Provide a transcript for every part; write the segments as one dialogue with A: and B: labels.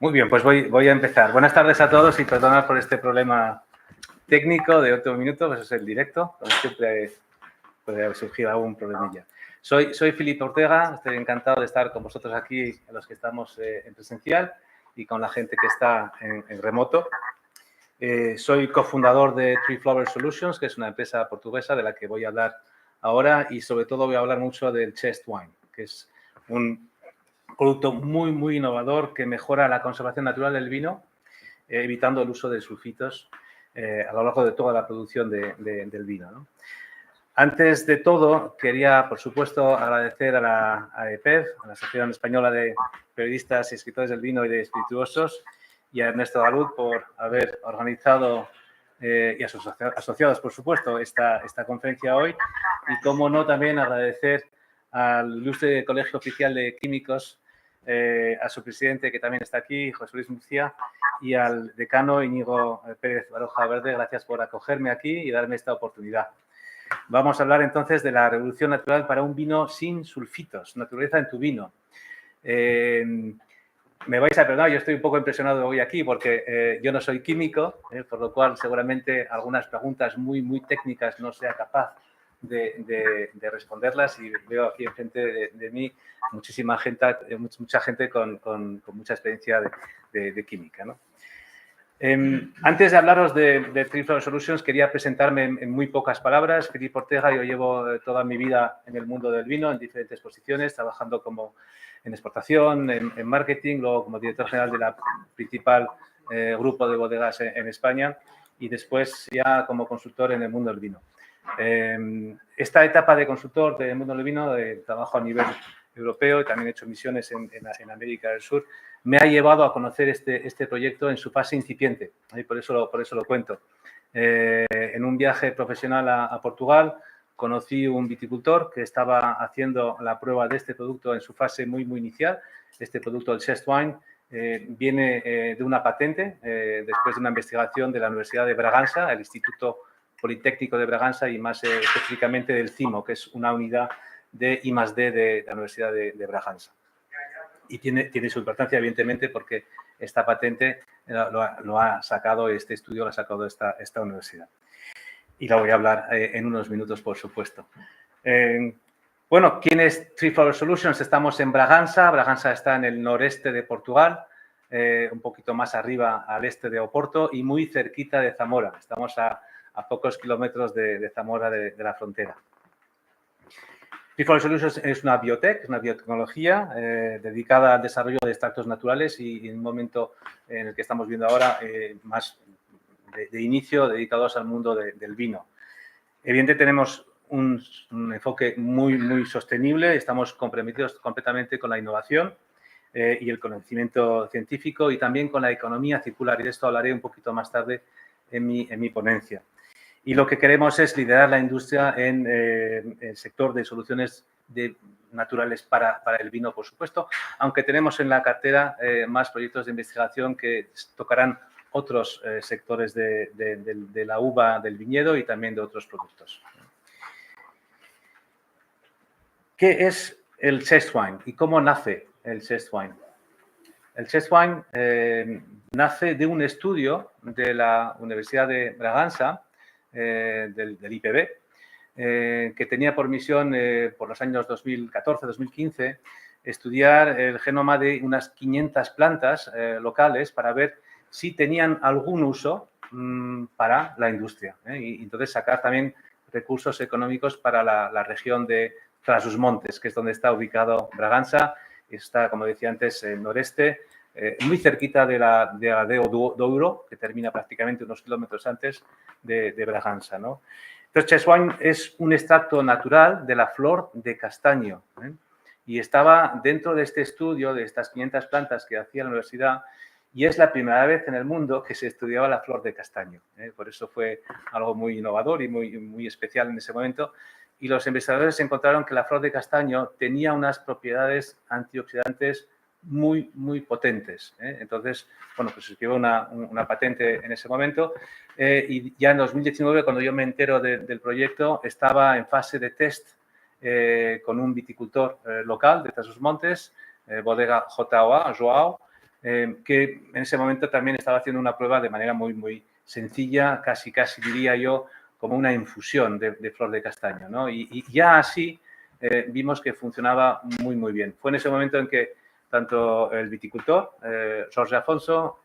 A: Muy bien, pues voy a empezar. Buenas tardes a todos y perdonad por este problema técnico de último minuto, pues es el directo, como siempre puede haber surgido algún problemilla. Soy Filipe Ortega, estoy encantado de estar con vosotros aquí, los que estamos en presencial y con la gente que está en remoto. Soy cofundador de Tree Flower Solutions, que es una empresa portuguesa de la que voy a hablar ahora y sobre todo voy a hablar mucho del Chest Wine, que es un producto muy innovador que mejora la conservación natural del vino, evitando el uso de sulfitos a lo largo de toda la producción del vino, ¿no? Antes de todo, quería, por supuesto, agradecer a la AEPEV, a la Asociación Española de Periodistas y Escritores del Vino y de Espirituosos, y a Ernesto Galud por haber organizado y a sus asociados, por supuesto, esta conferencia hoy. Y, cómo no, también agradecer al ilustre Colegio Oficial de Químicos, a su presidente, que también está aquí, José Luis Murcia, y al decano Íñigo Pérez Baroja Verde. Gracias por acogerme aquí y darme esta oportunidad. Vamos a hablar entonces de la revolución natural para un vino sin sulfitos, naturaleza en tu vino. Me vais a perdonar, yo estoy un poco impresionado hoy aquí porque yo no soy químico, por lo cual seguramente algunas preguntas muy técnicas no sea capaz de responderlas, y veo aquí enfrente de mí mucha gente con mucha experiencia de química, ¿no? Antes de hablaros de Tree Flower Solutions, quería presentarme en muy pocas palabras. Filipe Ortega, yo llevo toda mi vida en el mundo del vino, en diferentes posiciones, trabajando como en exportación, en marketing, luego como director general de la principal grupo de bodegas en España, y después ya como consultor en el mundo del vino. Esta etapa de consultor del mundo del vino, de trabajo a nivel europeo, y también he hecho misiones en América del Sur, me ha llevado a conocer este proyecto en su fase incipiente, y por eso lo cuento. En un viaje profesional a Portugal, conocí un viticultor que estaba haciendo la prueba de este producto en su fase muy inicial. Este producto, el Chest Wine, viene de una patente, después de una investigación de la Universidad de Bragança, el Instituto Politécnico de Bragança, y más específicamente del CIMO, que es una unidad de I+D de la Universidad de Bragança. Y tiene su importancia, evidentemente, porque esta patente lo ha sacado, este estudio lo ha sacado esta universidad. Y la voy a hablar en unos minutos, por supuesto. Bueno, ¿quién es Tree Flower Solutions? Estamos en Bragança. Bragança está en el noreste de Portugal, un poquito más arriba al este de Oporto y muy cerquita de Zamora. Estamos a pocos kilómetros de Zamora, de la frontera. Tree Flower Solutions es una biotech, una biotecnología dedicada al desarrollo de extractos naturales, y en un momento en el que estamos viendo ahora, más de inicio, dedicados al mundo del vino. Evidentemente tenemos un enfoque muy sostenible, estamos comprometidos completamente con la innovación y el conocimiento científico, y también con la economía circular, y de esto hablaré un poquito más tarde en mi ponencia. Y lo que queremos es liderar la industria en el sector de soluciones naturales para el vino, por supuesto, aunque tenemos en la cartera más proyectos de investigación que tocarán otros sectores de la uva, del viñedo, y también de otros productos. ¿Qué es el Chest Wine y cómo nace el Chest Wine? El Chest Wine nace de un estudio de la Universidad de Bragança, del IPB, que tenía por misión, por los años 2014-2015, estudiar el genoma de unas 500 plantas locales para ver si tenían algún uso para la industria, y entonces sacar también recursos económicos para la región de Trás-os-Montes, que es donde está ubicado Bragança. Está, como decía antes, en noreste, muy cerquita de la Douro, que termina prácticamente unos kilómetros antes de Bragança, ¿no? Entonces, Chest Wine es un extracto natural de la flor de castaño, y estaba dentro de este estudio de estas 500 plantas que hacía la universidad, y es la primera vez en el mundo que se estudiaba la flor de castaño. Por eso fue algo muy innovador y muy especial en ese momento. Y los investigadores encontraron que la flor de castaño tenía unas propiedades antioxidantes muy potentes. Entonces, bueno, pues se escribió una patente en ese momento, y ya en 2019, cuando yo me entero del proyecto, estaba en fase de test con un viticultor local de Trás-os-Montes, bodega Joao, que en ese momento también estaba haciendo una prueba de manera muy sencilla, casi diría yo, como una infusión de flor de castaño, ¿no? Y ya así vimos que funcionaba muy bien. Fue en ese momento en que tanto el viticultor, Jorge Afonso,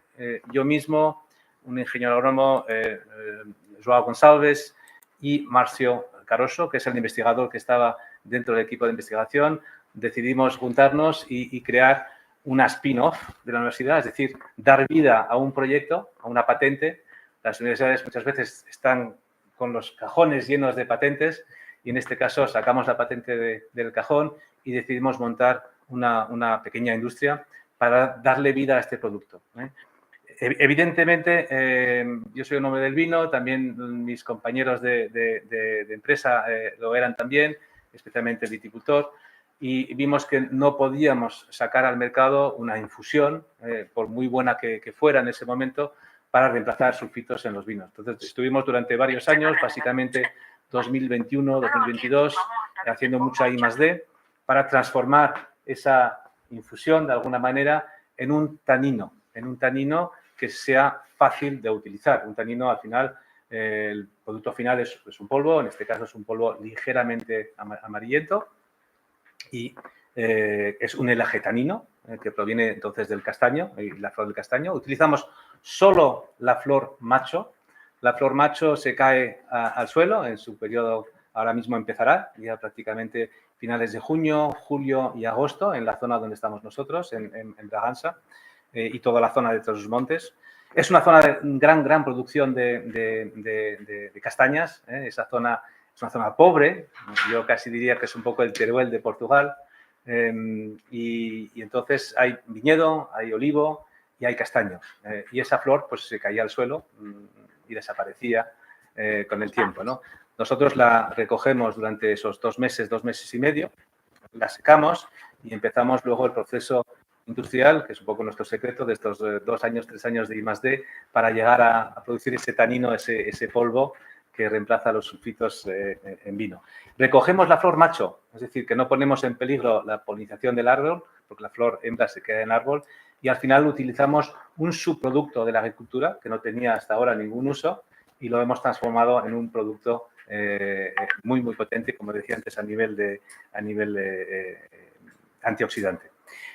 A: yo mismo, un ingeniero agrónomo, Joao Gonçalves, y Marcio Caroso, que es el investigador que estaba dentro del equipo de investigación, decidimos juntarnos y crear una spin-off de la universidad, es decir, dar vida a un proyecto, a una patente. Las universidades muchas veces están con los cajones llenos de patentes y en este caso sacamos la patente del cajón y decidimos montar una pequeña industria para darle vida a este producto. Evidentemente, yo soy un hombre del vino, también mis compañeros de empresa lo eran también, especialmente el viticultor, y vimos que no podíamos sacar al mercado una infusión, por muy buena que fuera en ese momento, para reemplazar sulfitos en los vinos. Entonces, estuvimos durante varios años, básicamente 2021, 2022, haciendo mucha I+D para transformar esa infusión, de alguna manera, en un tanino que sea fácil de utilizar. Un tanino, al final, el producto final es un polvo, en este caso es un polvo ligeramente amarillento y es un elagetanino que proviene entonces del castaño, la flor del castaño. Utilizamos solo la flor macho. La flor macho se cae al suelo, en su periodo ahora mismo empezará, ya prácticamente finales de junio, julio y agosto, en la zona donde estamos nosotros, en Bragança, y toda la zona de Todos Montes. Es una zona de gran producción de castañas. Esa zona es una zona pobre, yo casi diría que es un poco el Teruel de Portugal. Y entonces hay viñedo, hay olivo y hay castaño. Y esa flor pues se caía al suelo y desaparecía con el tiempo, ¿no? Nosotros la recogemos durante esos 2 meses y medio, la secamos y empezamos luego el proceso industrial, que es un poco nuestro secreto de estos 2 años, 3 años de I+D, para llegar a producir ese tanino, ese polvo que reemplaza los sulfitos en vino. Recogemos la flor macho, es decir, que no ponemos en peligro la polinización del árbol, porque la flor hembra se queda en árbol, y al final utilizamos un subproducto de la agricultura que no tenía hasta ahora ningún uso y lo hemos transformado en un producto muy potente, como decía antes, a nivel antioxidante.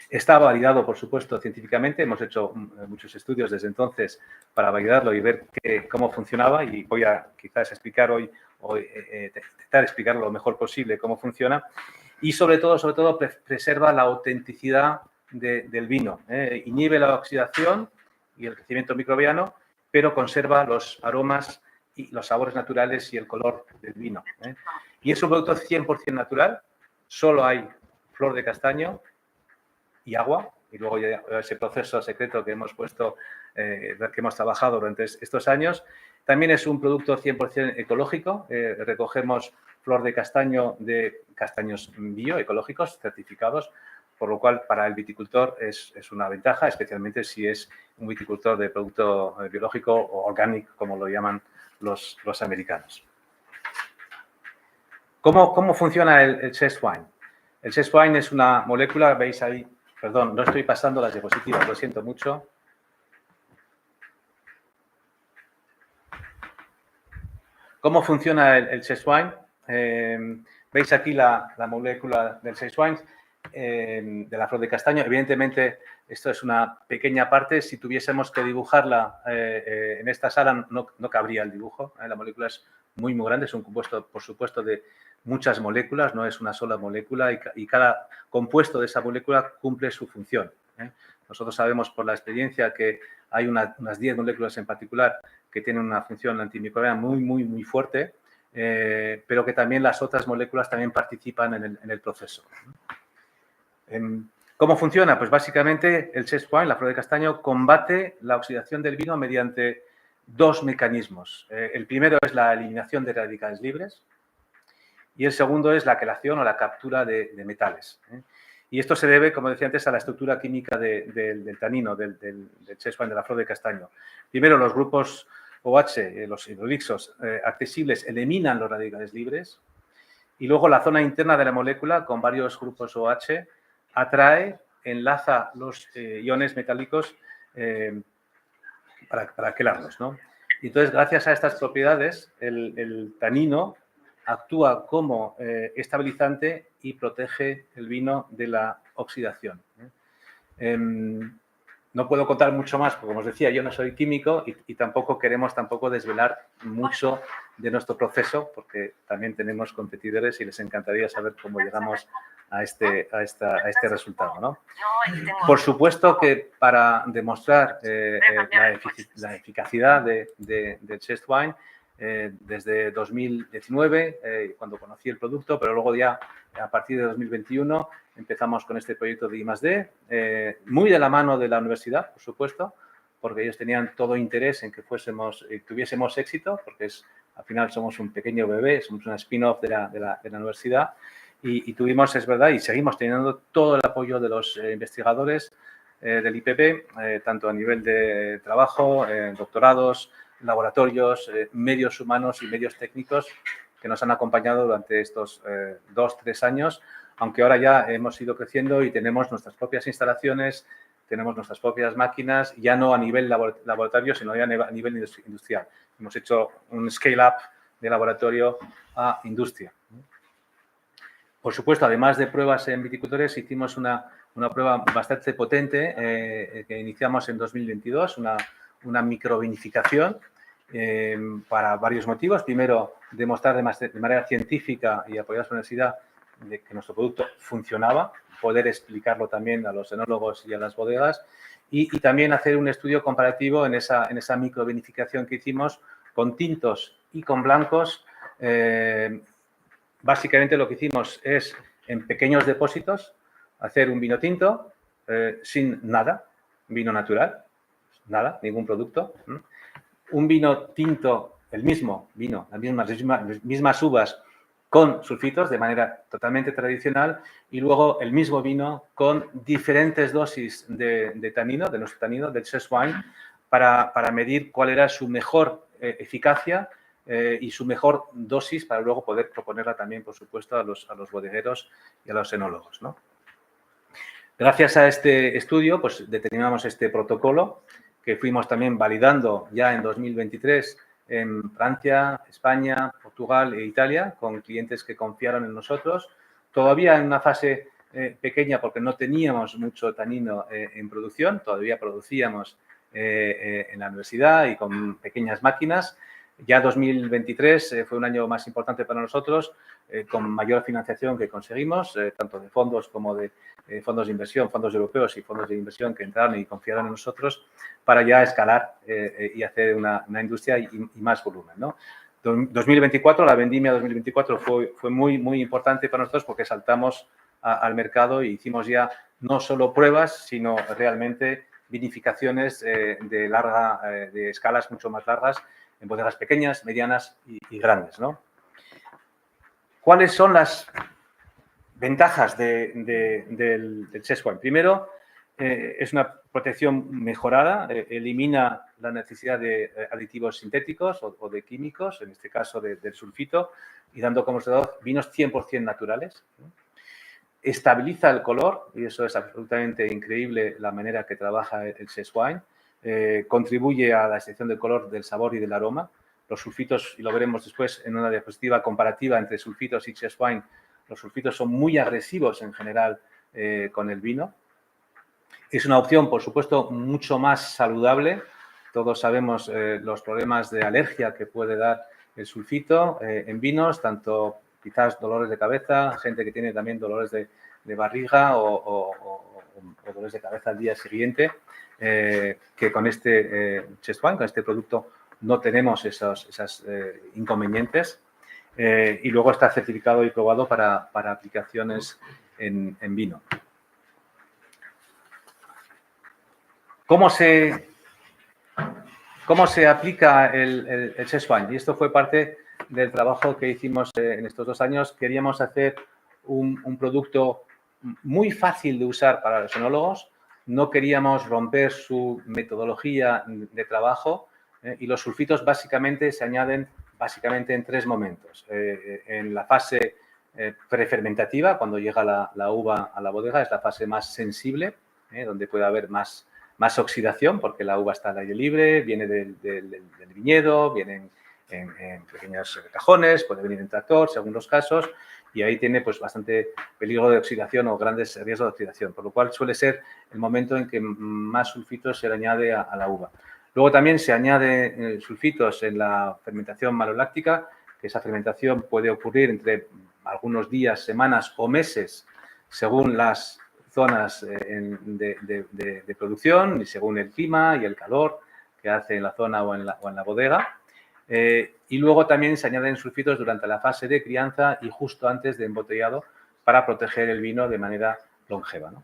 A: Está validado, por supuesto, científicamente. Hemos hecho muchos estudios desde entonces para validarlo y ver cómo funcionaba y voy a quizás explicar hoy o intentar explicar lo mejor posible cómo funciona y sobre todo preserva la autenticidad del vino. Inhibe la oxidación y el crecimiento microbiano, pero conserva los aromas y los sabores naturales y el color del vino. Y es un producto 100% natural, solo hay flor de castaño y agua, y luego ya ese proceso secreto que hemos puesto, que hemos trabajado durante estos años. También es un producto 100% ecológico. Recogemos flor de castaño de castaños bioecológicos certificados, por lo cual para el viticultor es una ventaja, especialmente si es un viticultor de producto biológico o organic, como lo llaman los americanos. ¿Cómo funciona el chest wine? El chest wine es una molécula, veis ahí. Perdón, no estoy pasando las diapositivas, lo siento mucho. ¿Cómo funciona el chest wine? Veis aquí la molécula del chest wine, de la flor de castaño. Evidentemente, esto es una pequeña parte. Si tuviésemos que dibujarla en esta sala, no cabría el dibujo. La molécula es muy grande, es un compuesto, por supuesto, de muchas moléculas, no es una sola molécula y cada compuesto de esa molécula cumple su función. Nosotros sabemos por la experiencia que hay unas 10 moléculas en particular que tienen una función antimicrobiana muy fuerte, pero que también las otras moléculas también participan en el proceso. ¿Cómo funciona? Pues básicamente el chest wine, la flor de castaño, combate la oxidación del vino mediante 2 mecanismos. El primero es la eliminación de radicales libres y el segundo es la quelación o la captura de metales. Y esto se debe, como decía antes, a la estructura química del tanino, del chest wine, de la flor de castaño. Primero, los grupos OH, los hidrolixos accesibles, eliminan los radicales libres y luego la zona interna de la molécula, con varios grupos OH, atrae enlaza los iones metálicos para quelarlos, ¿no? Y entonces, gracias a estas propiedades, el tanino actúa como estabilizante y protege el vino de la oxidación. No puedo contar mucho más, porque como os decía, yo no soy químico y tampoco queremos desvelar mucho de nuestro proceso, porque también tenemos competidores y les encantaría saber cómo llegamos a este resultado, ¿no? Por supuesto que para demostrar la eficacia del Chest Wine, desde 2019, cuando conocí el producto, pero luego ya a partir de 2021 empezamos con este proyecto de I+D, muy de la mano de la universidad, por supuesto, porque ellos tenían todo interés en que tuviésemos éxito, porque al final somos un pequeño bebé, somos una spin-off de la universidad, y tuvimos, es verdad, y seguimos teniendo todo el apoyo de los investigadores del IPP, tanto a nivel de trabajo, doctorados, laboratorios, medios humanos y medios técnicos que nos han acompañado durante estos 2-3 años, aunque ahora ya hemos ido creciendo y tenemos nuestras propias instalaciones, tenemos nuestras propias máquinas, ya no a nivel laboratorio, sino ya a nivel industrial. Hemos hecho un scale-up de laboratorio a industria. Por supuesto, además de pruebas en viticultores, hicimos una prueba bastante potente que iniciamos en 2022, una microvinificación para varios motivos. Primero, demostrar de manera científica y apoyados por la universidad de que nuestro producto funcionaba, poder explicarlo también a los enólogos y a las bodegas y también hacer un estudio comparativo en esa microvinificación que hicimos con tintos y con blancos. Básicamente lo que hicimos es, en pequeños depósitos, hacer un vino tinto sin nada, vino natural, nada, ningún producto. Un vino tinto, el mismo vino, las mismas uvas con sulfitos de manera totalmente tradicional y luego el mismo vino con diferentes dosis de tanino, de nuestro tanino, del Chest Wine, para medir cuál era su mejor eficacia y su mejor dosis para luego poder proponerla también, por supuesto, a los bodegueros y a los enólogos, ¿no? Gracias a este estudio, pues determinamos este protocolo que fuimos también validando ya en 2023 en Francia, España, Portugal e Italia, con clientes que confiaron en nosotros. Todavía en una fase pequeña porque no teníamos mucho tanino en producción, todavía producíamos en la universidad y con pequeñas máquinas. Ya 2023 fue un año más importante para nosotros, con mayor financiación que conseguimos, tanto de fondos como de fondos de inversión, fondos europeos y fondos de inversión que entraron y confiaron en nosotros para ya escalar y hacer una industria y más volumen, ¿no? 2024, la vendimia 2024 fue muy, muy importante para nosotros porque saltamos al mercado y hicimos ya no solo pruebas, sino realmente vinificaciones de escalas mucho más largas en bodegas pequeñas, medianas y grandes, ¿no? ¿Cuáles son las ventajas del Chest Wine? Primero, es una protección mejorada, elimina la necesidad de aditivos sintéticos o de químicos, en este caso del sulfito, y dando como resultado vinos 100% naturales. Estabiliza el color, y eso es absolutamente increíble la manera que trabaja el Chest Wine. Contribuye a la extracción del color, del sabor y del aroma. Los sulfitos, y lo veremos después en una diapositiva comparativa entre sulfitos y Chest Wine, los sulfitos son muy agresivos en general con el vino. Es una opción, por supuesto, mucho más saludable. Todos sabemos los problemas de alergia que puede dar el sulfito en vinos, tanto quizás dolores de cabeza, gente que tiene también dolores de barriga o dolores de cabeza al día siguiente, que con este Chest Wine, con este producto, no tenemos esos inconvenientes. Y luego está certificado y probado para aplicaciones en vino. ¿Cómo se aplica el Chest Wine? Y esto fue parte del trabajo que hicimos en estos 2 años. Queríamos hacer un producto muy fácil de usar para los enólogos. No queríamos romper su metodología de trabajo y los sulfitos básicamente se añaden en 3 momentos. En la fase prefermentativa, cuando llega la uva a la bodega, es la fase más sensible, donde puede haber más oxidación, porque la uva está al aire libre, viene del viñedo, viene en pequeños cajones, puede venir en tractor, según los casos, y ahí tiene pues bastante peligro de oxidación o grandes riesgos de oxidación, por lo cual suele ser el momento en que más sulfitos se le añade a la uva. Luego también se añade sulfitos en la fermentación maloláctica, que esa fermentación puede ocurrir entre algunos días, semanas o meses, según las zonas de producción y según el clima y el calor que hace en la zona o en la bodega. Y luego también se añaden sulfitos durante la fase de crianza y justo antes de embotellado para proteger el vino de manera longeva, ¿no?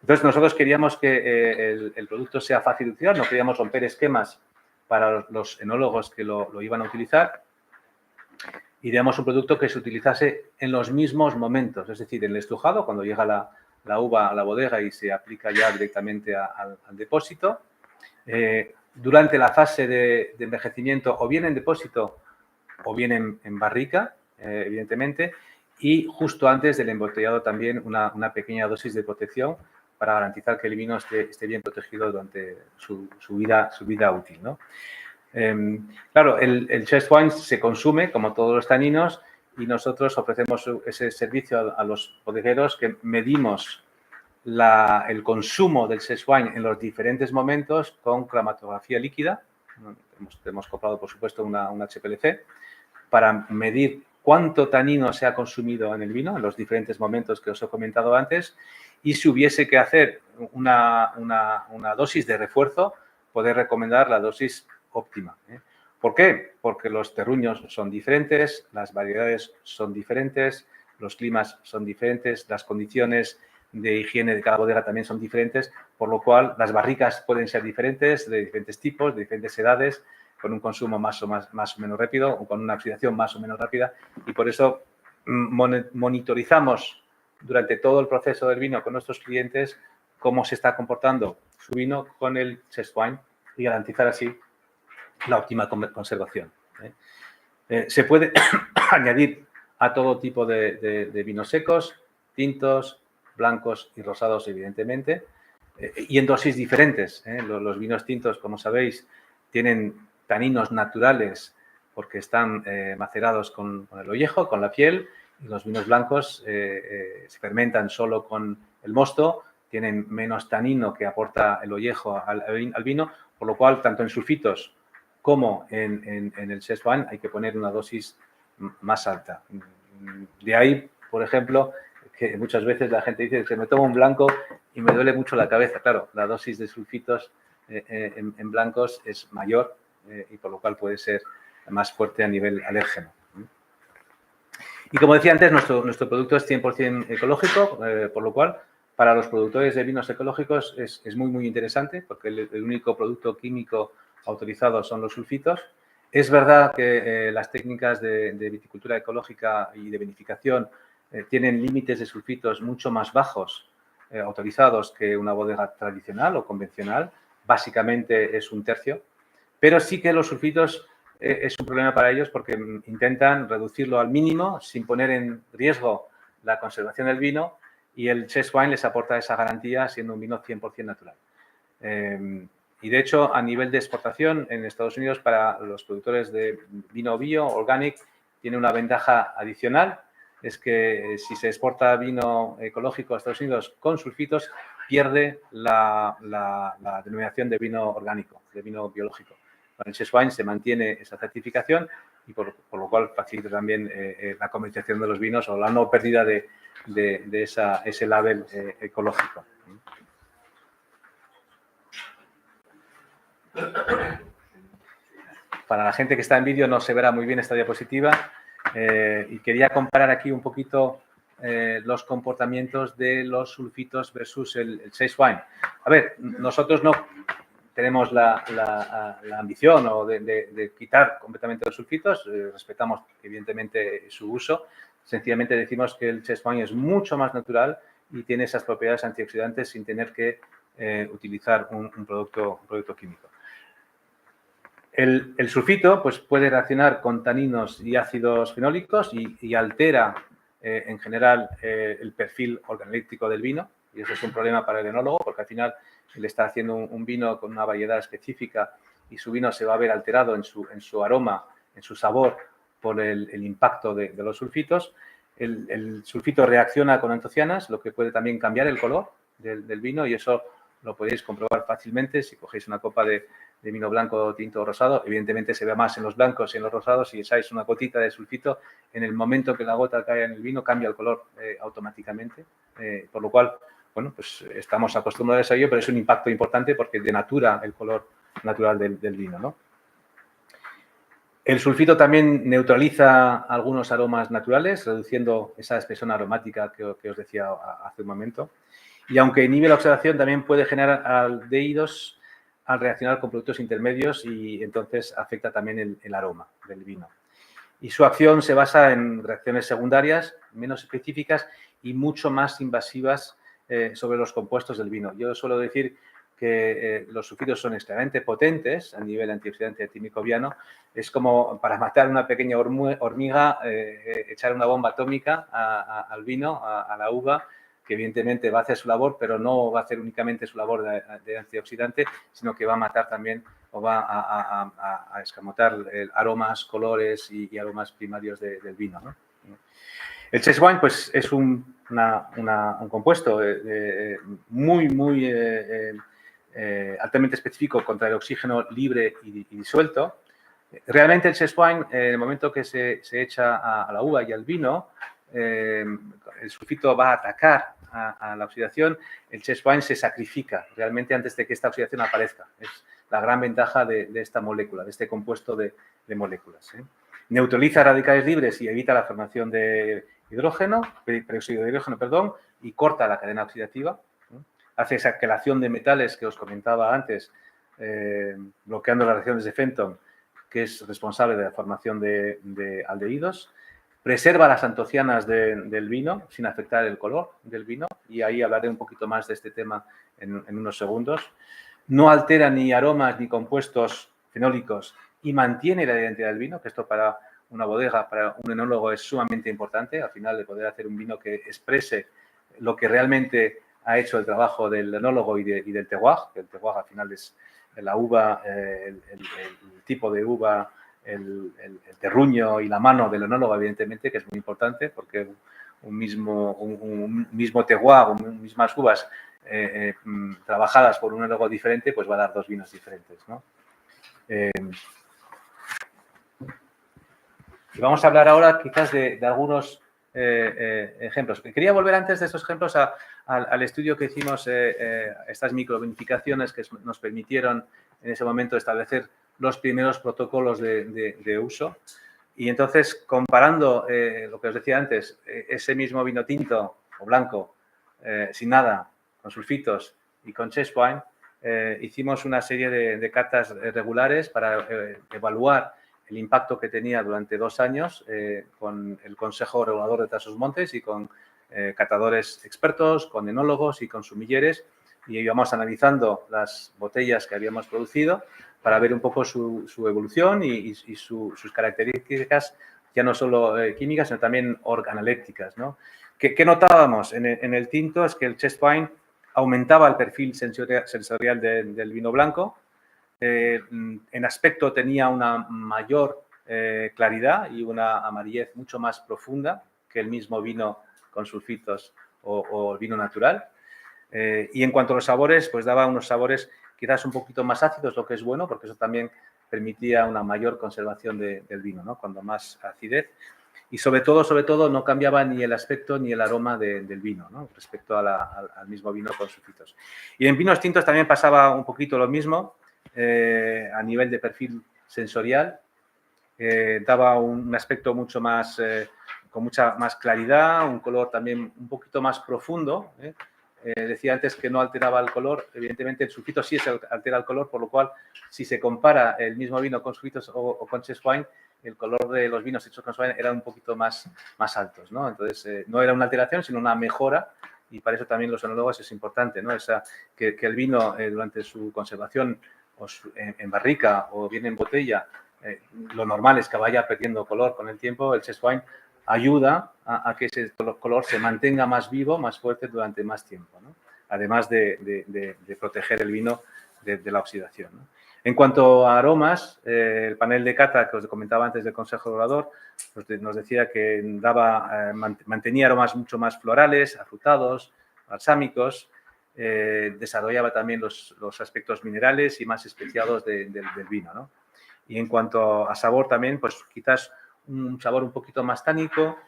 A: Entonces, nosotros queríamos que el producto sea fácil de utilizar, no queríamos romper esquemas para los enólogos que lo iban a utilizar. Y digamos un producto que se utilizase en los mismos momentos, es decir, en el estrujado, cuando llega la uva a la bodega y se aplica ya directamente al depósito. Durante la fase de envejecimiento, o bien en depósito o bien en barrica, evidentemente, y justo antes del embotellado también una pequeña dosis de protección para garantizar que el vino esté bien protegido durante su vida útil, ¿no? Claro, el chest wine se consume como todos los taninos y nosotros ofrecemos ese servicio a los bodegueros, que medimos el consumo del chest wine en los diferentes momentos con cromatografía líquida. Hemos comprado, por supuesto, una HPLC para medir cuánto tanino se ha consumido en el vino en los diferentes momentos que os he comentado antes, y si hubiese que hacer una dosis de refuerzo, poder recomendar la dosis óptima. ¿Por qué? Porque los terruños son diferentes, las variedades son diferentes, los climas son diferentes, las condiciones de higiene de cada bodega también son diferentes, por lo cual las barricas pueden ser diferentes, de diferentes tipos, de diferentes edades, con un consumo más o menos rápido o con una oxidación más o menos rápida, y por eso monitorizamos durante todo el proceso del vino con nuestros clientes cómo se está comportando su vino con el chest wine y garantizar así la óptima conservación. Se puede añadir a todo tipo de vinos secos, tintos, blancos y rosados, evidentemente, y en dosis diferentes. Los vinos tintos, como sabéis, tienen taninos naturales porque están macerados con el ollejo, con la piel, y los vinos blancos se fermentan solo con el mosto, tienen menos tanino que aporta el ollejo al vino, por lo cual, tanto en sulfitos como en el chest wine hay que poner una dosis más alta. De ahí, por ejemplo, que muchas veces la gente dice que me tomo un blanco y me duele mucho la cabeza. Claro, la dosis de sulfitos en blancos es mayor y por lo cual puede ser más fuerte a nivel alérgeno. Y como decía antes, nuestro producto es 100% ecológico, por lo cual para los productores de vinos ecológicos es muy interesante, porque el único producto químico autorizado son los sulfitos. Es verdad que las técnicas de viticultura ecológica y de vinificación tienen límites de sulfitos mucho más bajos autorizados que una bodega tradicional o convencional. Básicamente es 1/3, pero sí que los sulfitos es un problema para ellos porque intentan reducirlo al mínimo sin poner en riesgo la conservación del vino, y el chest wine les aporta esa garantía siendo un vino 100% natural. Y de hecho, a nivel de exportación en Estados Unidos, para los productores de vino bio, organic, tiene una ventaja adicional, es que si se exporta vino ecológico a Estados Unidos con sulfitos, pierde la denominación de vino orgánico, de vino biológico. Con el chest wine se mantiene esa certificación y por lo cual facilita también la comercialización de los vinos o la no pérdida de ese label ecológico. Para la gente que está en vídeo no se verá muy bien esta diapositiva y quería comparar aquí un poquito los comportamientos de los sulfitos versus el chest wine. A ver, nosotros no tenemos la ambición de quitar completamente los sulfitos, respetamos evidentemente su uso, sencillamente decimos que el chest wine es mucho más natural y tiene esas propiedades antioxidantes sin tener que utilizar un producto químico. El sulfito pues, puede reaccionar con taninos y ácidos fenólicos y altera en general el perfil organoléptico del vino, y eso es un problema para el enólogo, porque al final él está haciendo un vino con una variedad específica y su vino se va a ver alterado en su aroma, en su sabor, por el impacto de los sulfitos. El sulfito reacciona con antocianas, lo que puede también cambiar el color del vino, y eso lo podéis comprobar fácilmente si cogéis una copa de vino blanco, tinto o rosado. Evidentemente se ve más en los blancos y en los rosados. Si echáis una gotita de sulfito, en el momento que la gota cae en el vino, cambia el color automáticamente. Por lo cual, bueno, pues estamos acostumbrados a ello, pero es un impacto importante porque denatura el color natural del vino, ¿no? El sulfito también neutraliza algunos aromas naturales, reduciendo esa expresión aromática que os decía hace un momento. Y aunque inhibe la oxidación, también puede generar aldehídos al reaccionar con productos intermedios y entonces afecta también el aroma del vino. Y su acción se basa en reacciones secundarias, menos específicas y mucho más invasivas sobre los compuestos del vino. Yo suelo decir que los sulfitos son extremadamente potentes a nivel antioxidante antimicrobiano. Es como para matar una pequeña hormiga, echar una bomba atómica al vino, a la uva, que evidentemente va a hacer su labor, pero no va a hacer únicamente su labor de antioxidante, sino que va a matar también o va a escamotar aromas, colores y aromas primarios del vino, ¿no? El chest wine, pues, es un compuesto muy altamente específico contra el oxígeno libre y disuelto. Realmente el chest wine, en el momento que se echa a la uva y al vino, el sulfito va a atacar a la oxidación. El chest wine se sacrifica realmente antes de que esta oxidación aparezca. Es la gran ventaja de esta molécula, de este compuesto de moléculas. Neutraliza radicales libres y evita la formación de peróxido de hidrógeno, perdón, y corta la cadena oxidativa. Hace esa quelación de metales que os comentaba antes, bloqueando las reacciones de Fenton, que es responsable de la formación de aldehídos. Preserva las antocianas del vino sin afectar el color del vino, y ahí hablaré un poquito más de este tema en unos segundos. No altera ni aromas ni compuestos fenólicos y mantiene la identidad del vino, que esto para una bodega, para un enólogo es sumamente importante, al final de poder hacer un vino que exprese lo que realmente ha hecho el trabajo del enólogo y del terroir, que el terroir al final es la uva, el tipo de uva, el terruño y la mano del enólogo, evidentemente, que es muy importante, porque un mismo terroir, mismas uvas trabajadas por un enólogo diferente, pues va a dar dos vinos diferentes, ¿no? Y vamos a hablar ahora quizás de algunos ejemplos. Quería volver antes de estos ejemplos al estudio que hicimos, estas microvinificaciones que nos permitieron en ese momento establecer los primeros protocolos de uso. Y entonces, comparando lo que os decía antes, ese mismo vino tinto o blanco, sin nada, con sulfitos y con chest wine, hicimos una serie de catas regulares para evaluar el impacto que tenía durante 2 años con el Consejo Regulador de Trasmontes y con catadores expertos, con enólogos y con sumilleres, y íbamos analizando las botellas que habíamos producido para ver un poco su evolución y sus características, ya no solo químicas, sino también organolépticas, ¿no? ¿Qué notábamos en el tinto? Es que el chest wine aumentaba el perfil sensorial del vino blanco. En aspecto tenía una mayor claridad y una amarillez mucho más profunda que el mismo vino con sulfitos o el vino natural. Y en cuanto a los sabores, pues daba unos sabores quizás un poquito más ácidos, lo que es bueno, porque eso también permitía una mayor conservación del vino, ¿no? Cuando más acidez. Y sobre todo, no cambiaba ni el aspecto ni el aroma del vino, ¿no? Respecto al mismo vino con sulfitos. Y en vinos tintos también pasaba un poquito lo mismo, a nivel de perfil sensorial. Daba un aspecto mucho más, con mucha más claridad, un color también un poquito más profundo. Decía antes que no alteraba el color. Evidentemente, el sulfito sí altera el color, por lo cual, si se compara el mismo vino con sulfitos o con chest wine, el color de los vinos hechos con chest wine eran un poquito más altos, ¿no? Entonces, no era una alteración, sino una mejora, y para eso también los enólogos es importante, ¿no? Que el vino, durante su conservación en barrica o bien en botella, lo normal es que vaya perdiendo color con el tiempo. El chest wine ayuda a que ese color se mantenga más vivo, más fuerte durante más tiempo, ¿no? Además de proteger el vino de la oxidación, ¿no? En cuanto a aromas, el panel de cata que os comentaba antes del Consejo Regulador nos decía que mantenía aromas mucho más florales, afrutados, balsámicos, desarrollaba también los aspectos minerales y más especiados del vino, ¿no? Y en cuanto a sabor también, pues quizás un sabor un poquito más tánico,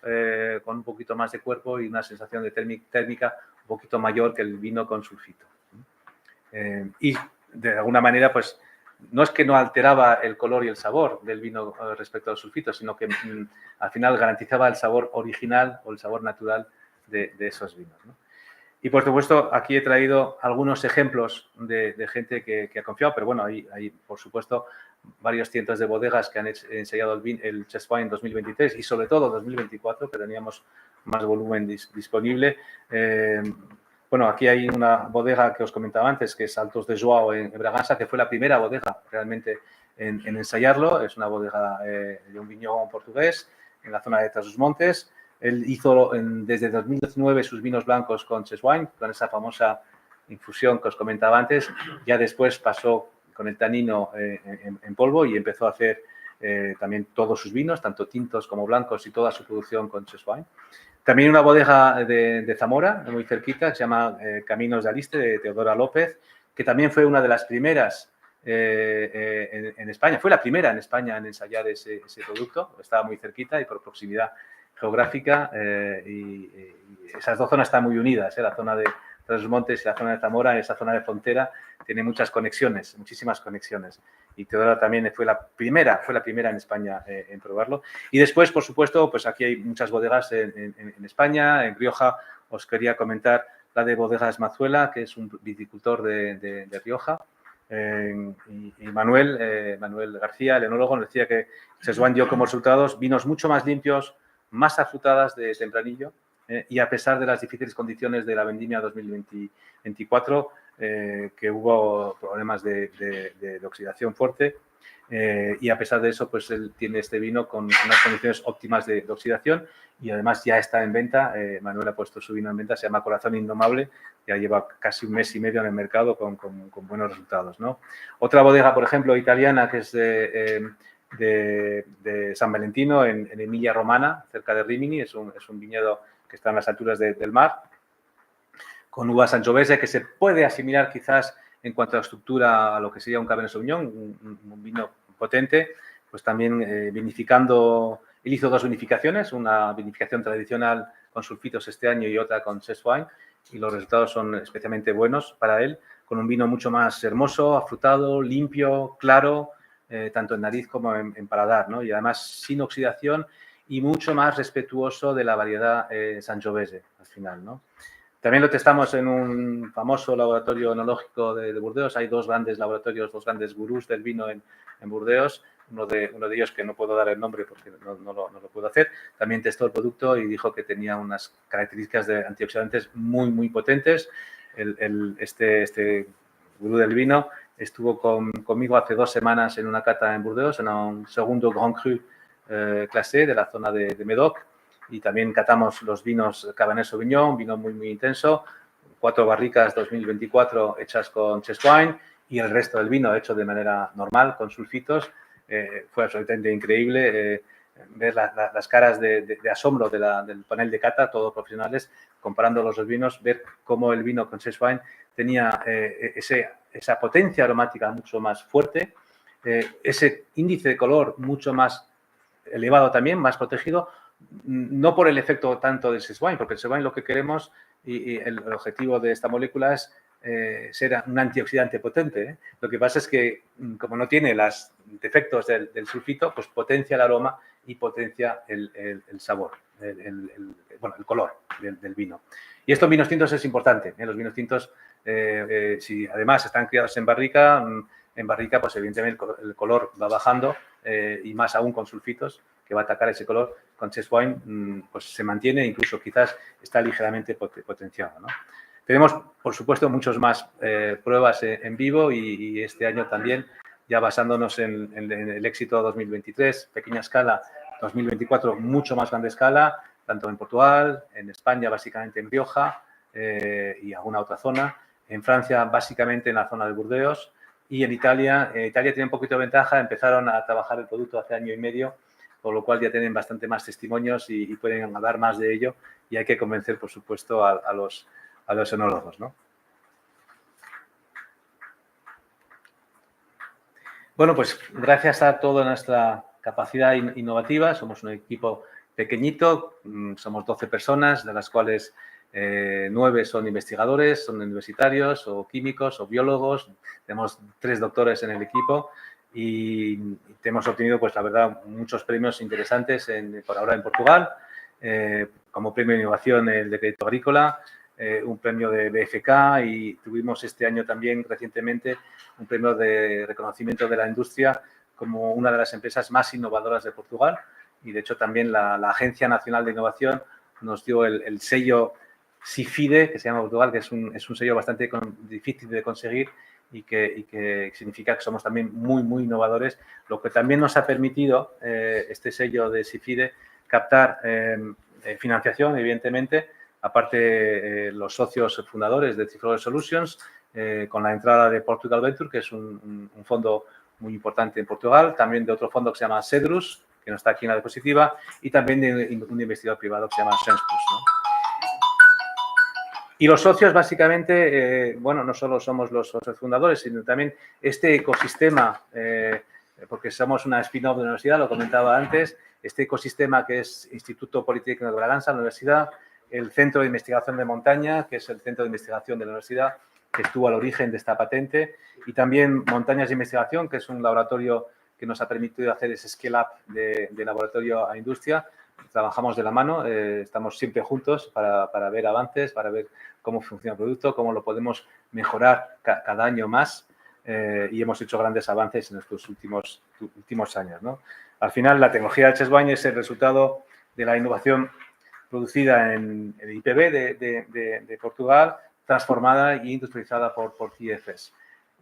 A: con un poquito más de cuerpo y una sensación de térmica un poquito mayor que el vino con sulfito. Y de alguna manera, pues no es que no alteraba el color y el sabor del vino respecto al sulfito, sino que al final garantizaba el sabor original o el sabor natural de esos vinos, ¿no? Y, por supuesto, aquí he traído algunos ejemplos de gente que ha confiado, pero bueno, hay, por supuesto, varios cientos de bodegas que han ensayado el Chestwine 2023 y, sobre todo, 2024, que teníamos más volumen disponible. Bueno, aquí hay una bodega que os comentaba antes, que es Altos de Joao en Bragança, que fue la primera bodega realmente en ensayarlo. Es una bodega de un viñedo portugués en la zona de Trás-os-Montes. Él hizo desde 2019 sus vinos blancos con Chestwine, con esa famosa infusión que os comentaba antes. Ya después pasó con el tanino en polvo y empezó a hacer también todos sus vinos, tanto tintos como blancos, y toda su producción con Chestwine. También una bodega de Zamora, muy cerquita, que se llama Caminos de Aliste, de Teodora López, que también fue una de las primeras en España. Fue la primera en España en ensayar ese producto. Estaba muy cerquita y por proximidad geográfica, y esas dos zonas están muy unidas, la zona de Trás-os-Montes y la zona de Zamora, esa zona de frontera, tiene muchas conexiones, muchísimas conexiones. Y Teodora también fue la primera en España en probarlo. Y después, por supuesto, pues aquí hay muchas bodegas en España. En Rioja os quería comentar la de Bodegas Mazuela, que es un viticultor de Rioja. Y Manuel García, el enólogo, nos decía que Chestwine dio como resultados vinos mucho más limpios, más afrutadas de tempranillo, y a pesar de las difíciles condiciones de la vendimia 2024, que hubo problemas de oxidación fuerte, y a pesar de eso, pues él tiene este vino con unas condiciones óptimas de oxidación y además ya está en venta. Manuel ha puesto su vino en venta, se llama Corazón Indomable, ya lleva casi un mes y medio en el mercado con buenos resultados, ¿no? Otra bodega, por ejemplo, italiana, que es de San Valentino, en Emilia Romana, cerca de Rimini. Es un viñedo que está en las alturas del mar, con uva Sangiovese, que se puede asimilar quizás en cuanto a estructura a lo que sería un Cabernet Sauvignon, un vino potente. Pues también vinificando, él hizo dos vinificaciones, una vinificación tradicional con sulfitos este año y otra con Chestwine, y los resultados son especialmente buenos para él, con un vino mucho más hermoso, afrutado, limpio, claro, tanto en nariz como en paladar, ¿no? Y además sin oxidación y mucho más respetuoso de la variedad Sangiovese al final, ¿no? También lo testamos en un famoso laboratorio enológico de Burdeos. Hay dos grandes laboratorios, dos grandes gurús del vino en Burdeos. Uno de ellos, que no puedo dar el nombre porque no lo puedo hacer, también testó el producto y dijo que tenía unas características de antioxidantes muy, muy potentes. Este gurú del vino estuvo conmigo hace 2 semanas en una cata en Burdeos, en un segundo Grand Cru classé de la zona de Médoc. Y también catamos los vinos Cabernet Sauvignon, vino muy, muy intenso, 4 barricas 2024 hechas con Chestwine y el resto del vino hecho de manera normal, con sulfitos. Fue absolutamente increíble ver las caras de asombro del panel de cata, todos profesionales, comparando los dos vinos, ver cómo el vino con Chestwine tenía esa potencia aromática mucho más fuerte, ese índice de color mucho más elevado también, más protegido, no por el efecto tanto del Chestwine, porque el Chestwine lo que queremos y el objetivo de esta molécula es ser un antioxidante potente. Lo que pasa es que, como no tiene los defectos del sulfito, pues potencia el aroma y potencia el sabor, el color del vino. Y esto en vinos tintos es importante. Los vinos tintos, si además están criados en barrica, pues evidentemente el color va bajando, y más aún con sulfitos, que va a atacar ese color. Con Chestwine pues se mantiene, incluso quizás está ligeramente potenciado, ¿no? Tenemos, por supuesto, muchas más pruebas en vivo y este año también, ya basándonos en el éxito 2023, pequeña escala, 2024 mucho más grande escala, tanto en Portugal, en España básicamente en Rioja y alguna otra zona, en Francia básicamente en la zona de Burdeos y en Italia. Italia tiene un poquito de ventaja, empezaron a trabajar el producto hace año y medio, por lo cual ya tienen bastante más testimonios y pueden hablar más de ello y hay que convencer, por supuesto, a los enólogos, ¿no? Bueno, pues gracias a toda nuestra capacidad innovativa, somos un equipo pequeñito, somos 12 personas, de las cuales 9 son investigadores, son universitarios o químicos o biólogos, tenemos 3 doctores en el equipo y hemos obtenido, pues la verdad, muchos premios interesantes por ahora en Portugal, como premio de innovación el de crédito agrícola, un premio de BFK y tuvimos este año también recientemente un premio de reconocimiento de la industria como una de las empresas más innovadoras de Portugal y de hecho también la Agencia Nacional de Innovación nos dio el sello CIFIDE, que se llama Portugal, que es un sello bastante difícil de conseguir y que significa que somos también muy innovadores, lo que también nos ha permitido este sello de CIFIDE captar financiación, evidentemente, aparte los socios fundadores de Cifrol Solutions, con la entrada de Portugal Venture, que es un fondo muy importante en Portugal, también de otro fondo que se llama Cedrus, que no está aquí en la diapositiva, y también de un investigador privado que se llama Sensplus, ¿no? Y los socios, básicamente, bueno, no solo somos los socios fundadores, sino también este ecosistema, porque somos una spin-off de la universidad, lo comentaba antes, este ecosistema que es Instituto Politécnico de Bragança, la universidad, el Centro de Investigación de Montaña, que es el centro de investigación de la universidad, que estuvo al origen de esta patente, y también Montañas de Investigación, que es un laboratorio que nos ha permitido hacer ese scale-up de laboratorio a industria. Trabajamos de la mano, estamos siempre juntos para ver avances, para ver cómo funciona el producto, cómo lo podemos mejorar cada año más y hemos hecho grandes avances en estos últimos años, ¿no? Al final, la tecnología del Chesswine es el resultado de la innovación producida en el IPB de Portugal, transformada e industrializada por CIFS.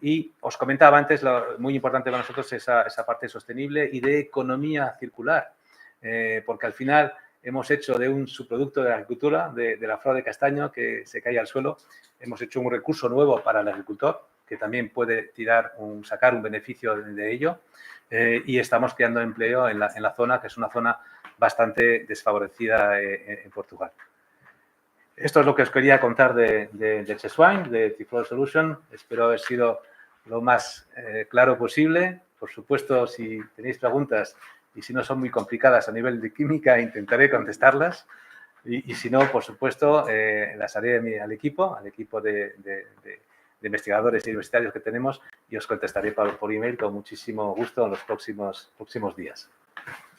A: Y os comentaba antes, muy importante para nosotros esa parte sostenible y de economía circular, porque al final hemos hecho de un subproducto de la agricultura, de la flor de castaño que se cae al suelo, hemos hecho un recurso nuevo para el agricultor, que también puede sacar un beneficio de ello, y estamos creando empleo en la zona, que es una zona bastante desfavorecida en Portugal. Esto es lo que os quería contar de Chesswine, de Cifrol Solutions. Espero haber sido lo más claro posible. Por supuesto, si tenéis preguntas y si no son muy complicadas a nivel de química, intentaré contestarlas. Y si no, por supuesto, las haré al equipo de investigadores y universitarios que tenemos y os contestaré por email con muchísimo gusto en los próximos días.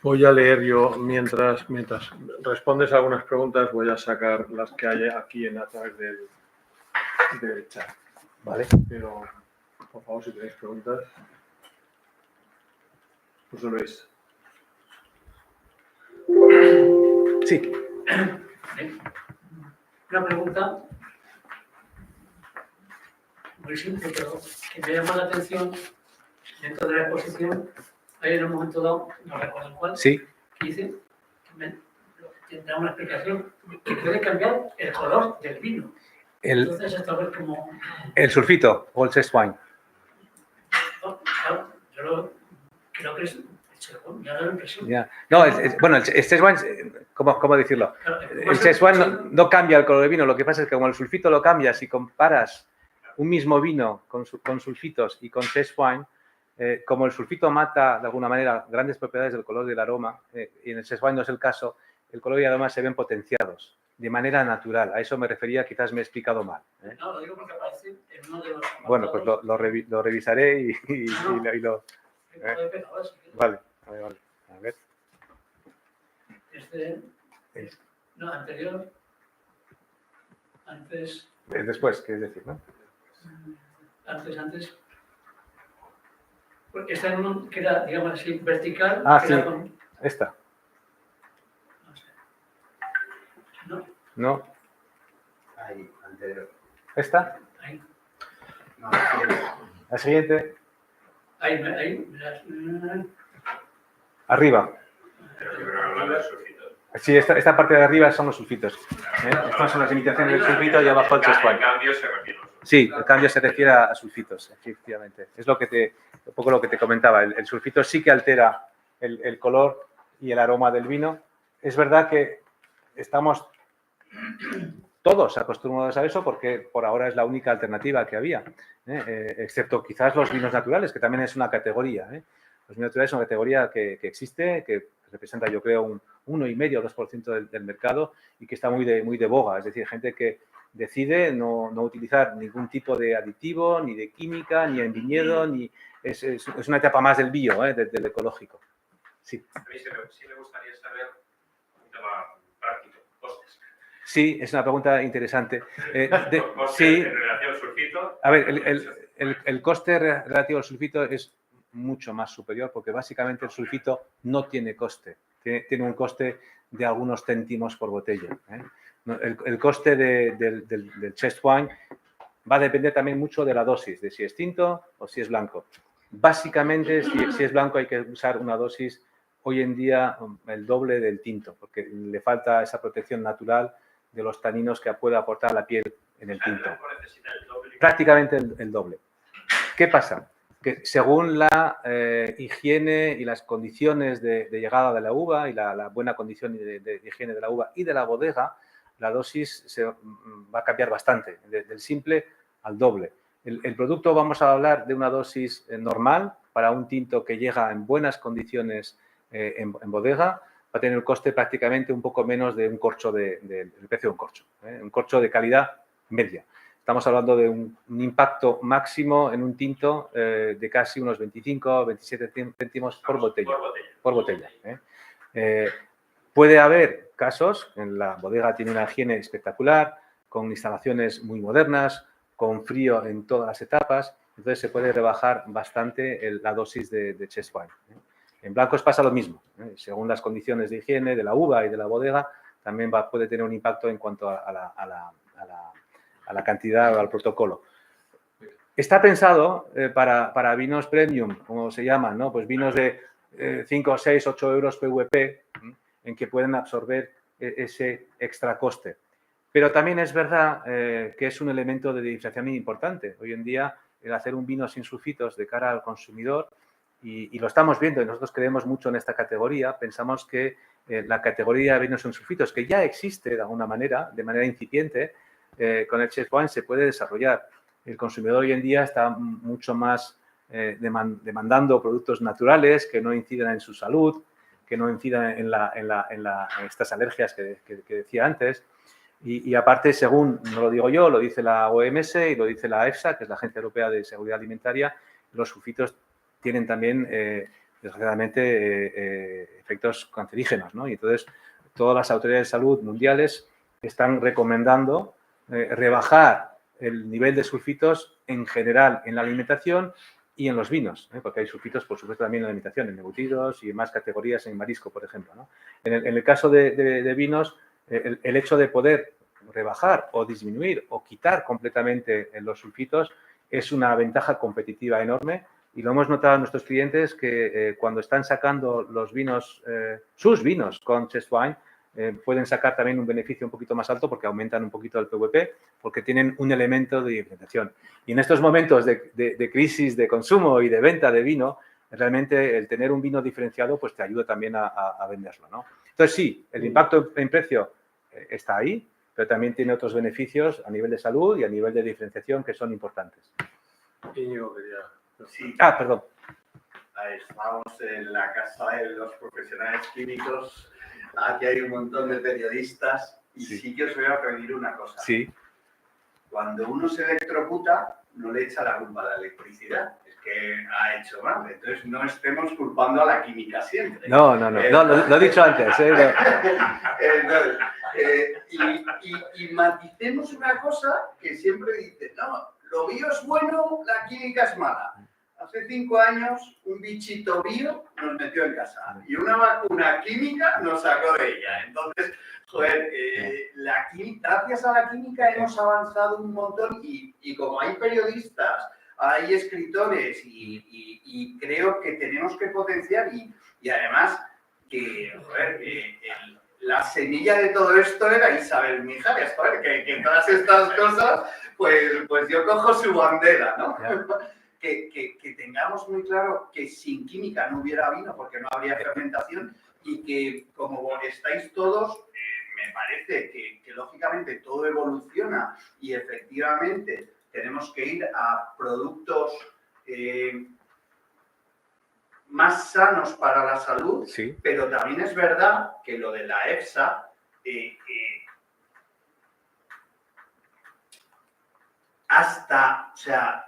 B: Voy a leer yo, mientras respondes algunas preguntas, voy a sacar las que hay aquí a través del chat.
A: ¿Vale?
B: Pero, por favor, si tenéis preguntas, José Luis.
A: Sí.
C: Una pregunta muy simple, pero que me llama la atención dentro de la exposición. Hay en un momento dado, no recuerdo el cual,
A: Sí.
C: que dice que da una explicación que puede cambiar el color del vino. Entonces, esto es como...
A: El sulfito o el Chesswine.
C: No, claro, yo creo que es... Ya da la impresión.
A: Yeah. No, bueno, el Chesswine, ¿cómo decirlo? El Chesswine no cambia el color del vino. Lo que pasa es que como el sulfito lo cambia, si comparas un mismo vino con sulfitos y con Chesswine, como el sulfito mata de alguna manera grandes propiedades del color del aroma, y en el Chesswine no es el caso, el color y el aroma se ven potenciados de manera natural. A eso me refería, quizás me he explicado mal.
C: No, lo digo porque aparece en uno de los...
A: Bueno, pues lo revisaré y lo... Vale. A ver.
C: No, anterior. Antes.
A: Después, ¿quieres decir, no?
C: Antes. Porque esta en uno que era, digamos así, vertical.
A: Ah, sí. Esta.
C: No sé. No.
A: No.
D: Ahí, anterior.
A: ¿Esta?
C: Ahí.
D: No,
A: La siguiente.
C: Ahí.
A: Arriba.
E: Pero yo creo que hablando de sulfitos.
A: Sí, esta parte de arriba son los sulfitos. Estas son las limitaciones del sulfito y abajo el chest
E: El
A: wine.
E: cambio se refiere a los sulfitos.
A: Sí, el cambio se refiere a sulfitos, efectivamente. Es un poco lo que te comentaba. El sulfito sí que altera el color y el aroma del vino. Es verdad que estamos todos acostumbrados a eso porque por ahora es la única alternativa que había, excepto quizás los vinos naturales, que también es una categoría. Los vinos naturales son una categoría que existe, que representa, yo creo, un 1,5 o 2% del mercado y que está muy de boga. Es decir, gente que decide no utilizar ningún tipo de aditivo, ni de química, ni en viñedo, es una etapa más del bio, del ecológico. Sí.
E: A mí sí me gustaría saber un tema práctico, costes.
A: Sí, es una pregunta interesante.
E: Costes
A: Sí.
E: en relación al sulfito.
A: A ver, el coste relativo al sulfito es mucho más superior porque básicamente el sulfito no tiene coste. Tiene un coste de algunos céntimos por botella. El coste del chest wine va a depender también mucho de la dosis, de si es tinto o si es blanco. Básicamente, si es blanco hay que usar una dosis hoy en día el doble del tinto porque le falta esa protección natural de los taninos que puede aportar la piel en el tinto. Prácticamente el doble. ¿Qué pasa? Que según la higiene y las condiciones de llegada de la uva y la buena condición de higiene de la uva y de la bodega, la dosis se va a cambiar bastante, del simple al doble. El producto, vamos a hablar de una dosis normal para un tinto que llega en buenas condiciones en bodega, va a tener un coste prácticamente un poco menos de un corcho, del precio de un corcho. Un corcho de calidad media. Estamos hablando de un impacto máximo en un tinto de casi unos 25 o 27 céntimos por botella. Puede haber casos, en la bodega tiene una higiene espectacular, con instalaciones muy modernas, con frío en todas las etapas, entonces se puede rebajar bastante la dosis de chest wine. En blancos pasa lo mismo, según las condiciones de higiene de la uva y de la bodega, también puede tener un impacto en cuanto a la cantidad o al protocolo. Está pensado para vinos premium, como se llaman, ¿no? Pues vinos de 5, 6, 8 euros PVP, en que pueden absorber ese extra coste. Pero también es verdad que es un elemento de diferenciación importante. Hoy en día, el hacer un vino sin sulfitos de cara al consumidor, y lo estamos viendo, y nosotros creemos mucho en esta categoría, pensamos que la categoría de vinos sin sulfitos, que ya existe de alguna manera, de manera incipiente, con el chest wine se puede desarrollar. El consumidor hoy en día está mucho más demandando productos naturales que no incidan en su salud, que no incidan en estas alergias que decía antes. Y aparte, según, no lo digo yo, lo dice la OMS y lo dice la EFSA, que es la Agencia Europea de Seguridad Alimentaria, los sulfitos tienen también, desgraciadamente, efectos cancerígenos, ¿no? Y entonces, todas las autoridades de salud mundiales están recomendando rebajar el nivel de sulfitos en general en la alimentación y en los vinos, porque hay sulfitos, por supuesto, también en la alimentación, en embutidos y en más categorías, en marisco, por ejemplo, ¿no? En el caso de vinos, el hecho de poder rebajar o disminuir o quitar completamente los sulfitos es una ventaja competitiva enorme y lo hemos notado en nuestros clientes que cuando están sacando los vinos, sus vinos con chest wine, pueden sacar también un beneficio un poquito más alto porque aumentan un poquito el PVP, porque tienen un elemento de diferenciación. Y en estos momentos de crisis de consumo y de venta de vino, realmente el tener un vino diferenciado pues te ayuda también a venderlo, ¿no? Entonces sí, el impacto en precio está ahí, pero también tiene otros beneficios a nivel de salud y a nivel de diferenciación que son importantes.
B: Íñigo quería...
D: Sí,
A: Perdón.
D: estamos en la casa de los profesionales químicos. Aquí hay un montón de periodistas y sí que os voy a pedir una cosa.
A: Sí.
D: Cuando uno se electrocuta, no le echa la culpa a la electricidad, es que ha hecho mal. Entonces no estemos culpando a la química siempre.
A: No, lo he dicho antes.
D: Y maticemos una cosa que siempre dice, no, lo bio es bueno, la química es mala. Hace 5 años un bichito bio nos metió en casa y una vacuna química nos sacó de ella. Entonces, joder, gracias a la química hemos avanzado un montón y como hay periodistas, hay escritores y creo que tenemos que potenciar y además joder, la semilla de todo esto era Isabel Mijares, joder, que todas estas cosas, pues yo cojo su bandera, ¿no? Que tengamos muy claro que sin química no hubiera vino porque no habría fermentación y que como estáis todos, me parece que lógicamente todo evoluciona y efectivamente tenemos que ir a productos más sanos para la salud,
A: Sí.
D: pero también es verdad que lo de la EFSA o sea,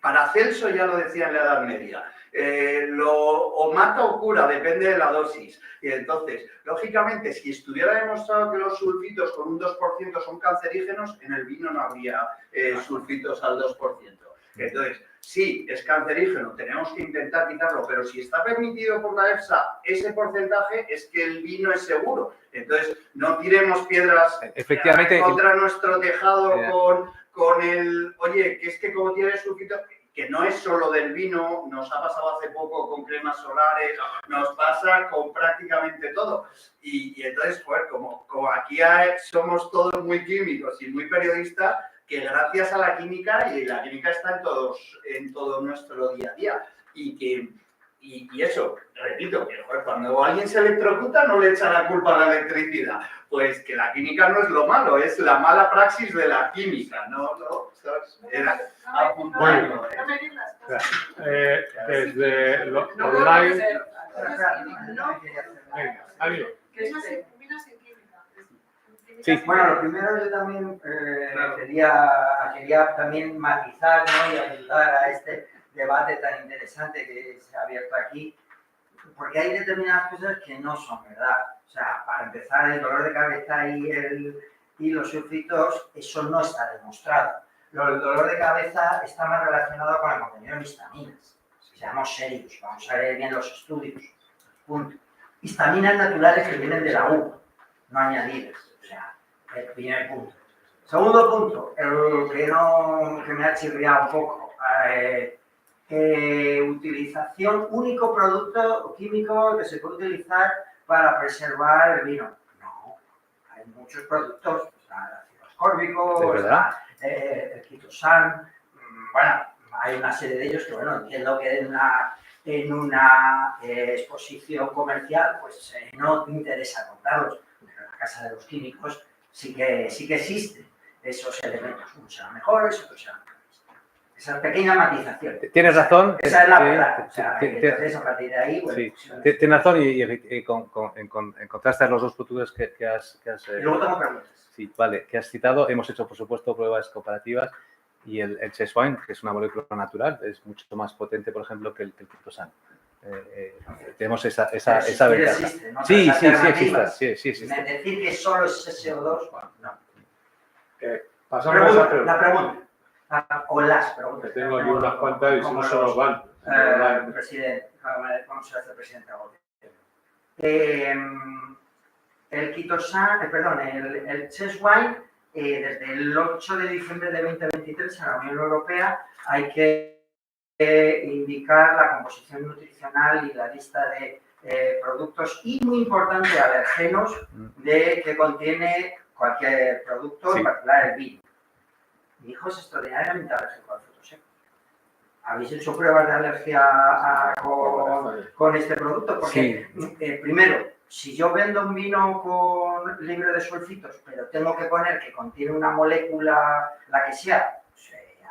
D: Paracelso ya lo decía en la Edad Media, o mata o cura, depende de la dosis. Y entonces, lógicamente, si estuviera demostrado que los sulfitos con un 2% son cancerígenos, en el vino no habría sulfitos al 2%. Entonces, sí, es cancerígeno, tenemos que intentar quitarlo, pero si está permitido por la EFSA ese porcentaje, es que el vino es seguro. Entonces, no tiremos piedras
A: Efectivamente,
D: contra nuestro tejado con el, oye, que es que como tiene sulfito, que no es solo del vino, nos ha pasado hace poco con cremas solares, nos pasa con prácticamente todo. Y entonces, joder, como aquí somos todos muy químicos y muy periodistas, que gracias a la química, y la química está en todo nuestro día a día, y eso, repito, que joder, cuando alguien se electrocuta no le echa la culpa a la electricidad, pues que la química no es lo malo, es la mala praxis de la química, ¿no? Era apuntarlo.
B: Desde lo online... Venga, amigo.
A: Sí.
F: Bueno, lo primero yo también quería también matizar, ¿no? Y ayudar a este debate tan interesante que se ha abierto aquí, porque hay determinadas cosas que no son verdad. O sea, para empezar, el dolor de cabeza y los sulfitos, eso no está demostrado. El dolor de cabeza está más relacionado con el contenido de histaminas. Seamos serios, vamos a ver bien los estudios. Punto. Histaminas naturales que vienen de la uva, no añadidas. O sea, el primer punto. Segundo punto, el que me ha chirriado un poco. Utilización, único producto químico que se puede utilizar para preservar el vino. No, hay muchos productos, el ácido ascórbico, el quitosan, bueno, hay una serie de ellos que, bueno, entiendo que en una exposición comercial, pues no te interesa comprarlos, pero en la casa de los químicos sí que existen esos elementos, unos serán mejores, otros serán peores. Esa pequeña matización.
A: Tienes razón.
F: Esa es la verdad. O sea, entonces, a partir de ahí, bueno,
A: sí, tienes razón y en contraste a los dos productos que has
F: y luego tengo preguntas.
A: Sí, vale, que has citado, hemos hecho, por supuesto, pruebas comparativas y el Chesswine, que es una molécula natural, es mucho más potente, por ejemplo, que el quitosan. Tenemos esa ventaja.
F: Existe, ¿no?
A: Sí existe.
F: Decir que solo es SO2, bueno, no.
B: Pasamos a
F: la pregunta. O las preguntas.
B: Que tengo aquí unas cuantas y si no se nos van.
F: Presidente, vamos a hacer presidente ahora. El quitosan, el Chesswine, desde el 8 de diciembre de 2023 en la Unión Europea hay que indicar la composición nutricional y la lista de productos y, muy importante, alergenos que contiene cualquier producto, en particular el vino. Mi hijo es extraordinariamente alérgico al fruto seco. ¿Habéis hecho pruebas de alergia con este producto? Porque, primero, si yo vendo un vino libre de sulfitos, pero tengo que poner que contiene una molécula, la que sea,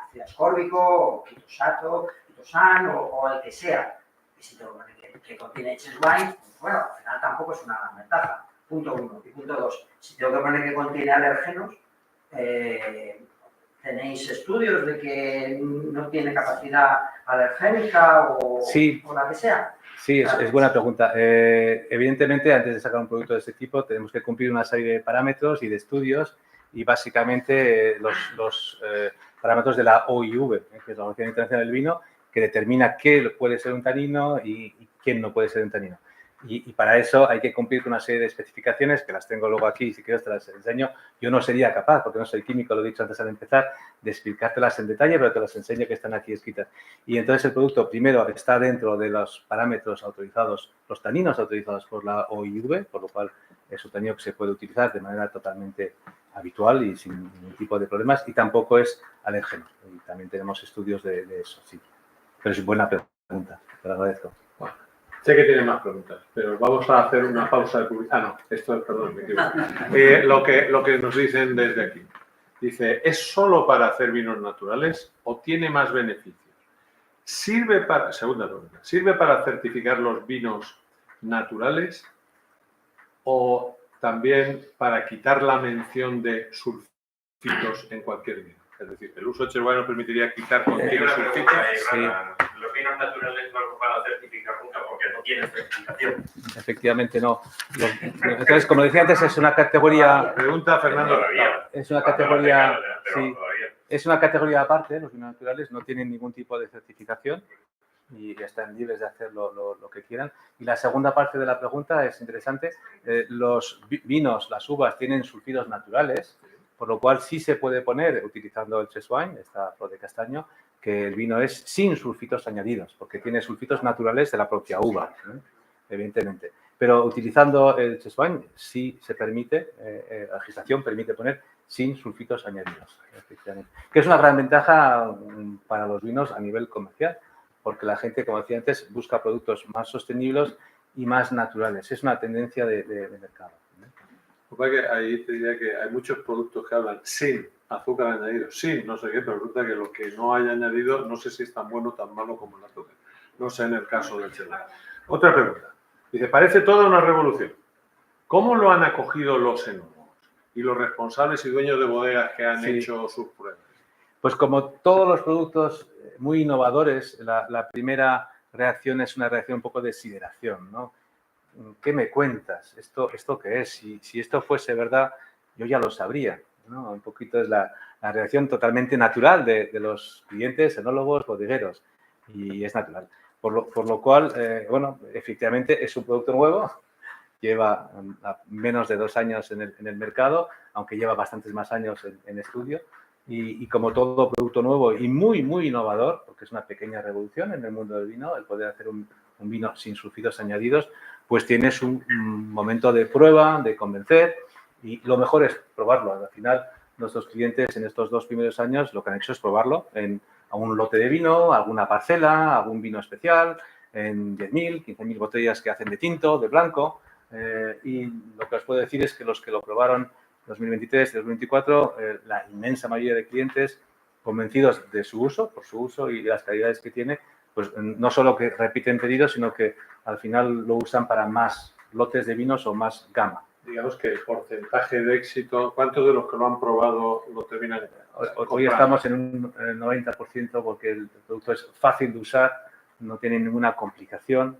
F: ácido ascórbico, o quitosan, o el que sea, y si tengo que poner que contiene Chesswine, pues bueno, al final tampoco es una gran ventaja. Punto 1. Y punto 2, si tengo que poner que contiene alérgenos, ¿tenéis estudios de que no tiene capacidad alergénica o la que sea?
A: Sí, es buena pregunta. Evidentemente, antes de sacar un producto de este tipo, tenemos que cumplir una serie de parámetros y de estudios y básicamente los parámetros de la OIV, que es la Organización Internacional del Vino, que determina qué puede ser un tanino y quién no puede ser un tanino. Y para eso hay que cumplir con una serie de especificaciones, que las tengo luego aquí, si quieres te las enseño. Yo no sería capaz, porque no soy químico, lo he dicho antes al empezar, de explicártelas en detalle, pero te las enseño que están aquí escritas. Y entonces el producto, primero, está dentro de los parámetros autorizados, los taninos autorizados por la OIV, por lo cual es un tanino que se puede utilizar de manera totalmente habitual y sin ningún tipo de problemas, y tampoco es alérgeno. Y también tenemos estudios de eso, sí. Pero es buena pregunta, te lo agradezco.
B: Bueno, sé que tiene más preguntas, pero vamos a hacer una pausa de publicidad. Ah, no, esto es, perdón, me equivoco. Lo que nos dicen desde aquí. Dice, ¿es solo para hacer vinos naturales o tiene más beneficios? Segunda pregunta, ¿sirve para certificar los vinos naturales o también para quitar la mención de sulfitos en cualquier vino? Es decir, ¿el uso de Cheswine nos permitiría quitar cualquier sulfito?
A: Sí.
E: Los vinos naturales no los van a certificar nunca porque no tienen certificación.
A: Efectivamente, no. Entonces, como decía antes, es una categoría...
B: Pregunta Fernando.
E: Todavía.
A: Es una categoría...
E: Pero
A: Sí,
E: todavía.
A: es una categoría aparte, los vinos naturales no tienen ningún tipo de certificación y están libres de hacer lo que quieran. Y la segunda parte de la pregunta es interesante. Los vinos, las uvas, tienen sulfidos naturales, por lo cual sí se puede poner, utilizando el Cheswine, esta flor de castaño, que el vino es sin sulfitos añadidos, porque tiene sulfitos naturales de la propia uva, ¿eh? Evidentemente. Pero utilizando el Cheswine sí se permite, la legislación permite poner sin sulfitos añadidos, efectivamente. Que es una gran ventaja para los vinos a nivel comercial, porque la gente, como decía antes, busca productos más sostenibles y más naturales. Es una tendencia de mercado.
B: Porque ahí te diría que hay muchos productos que hablan sin azúcar añadido, sin no sé qué, pero resulta que lo que no hay añadido no sé si es tan bueno o tan malo como el azúcar. No sé en el caso del Cheswine. Otra pregunta. Dice, parece toda una revolución. ¿Cómo lo han acogido los enólogos y los responsables y dueños de bodegas que han hecho sus pruebas?
A: Pues como todos los productos muy innovadores, la primera reacción es una reacción un poco de sideración, ¿no? ¿Qué me cuentas? ¿Esto qué es? Si esto fuese verdad, yo ya lo sabría, ¿no? Un poquito es la reacción totalmente natural de los clientes, enólogos, bodegueros, y es natural. Por lo cual, bueno, efectivamente es un producto nuevo, lleva menos de 2 años en el mercado, aunque lleva bastantes más años en estudio, y como todo producto nuevo y muy, muy innovador, porque es una pequeña revolución en el mundo del vino, el poder hacer un vino sin sulfitos añadidos, pues tienes un momento de prueba, de convencer, y lo mejor es probarlo. Al final, nuestros clientes en estos 2 primeros años lo que han hecho es probarlo en un lote de vino, alguna parcela, algún vino especial, en 10.000, 15.000 botellas que hacen de tinto, de blanco, y lo que os puedo decir es que los que lo probaron 2023 y 2024, la inmensa mayoría de clientes convencidos de su uso, por su uso y de las calidades que tiene, pues no solo que repiten pedidos, sino que al final lo usan para más lotes de vinos o más gama.
B: Digamos que el porcentaje de éxito, ¿cuántos de los que lo han probado lo terminan?
A: Hoy estamos en un 90% porque el producto es fácil de usar, no tiene ninguna complicación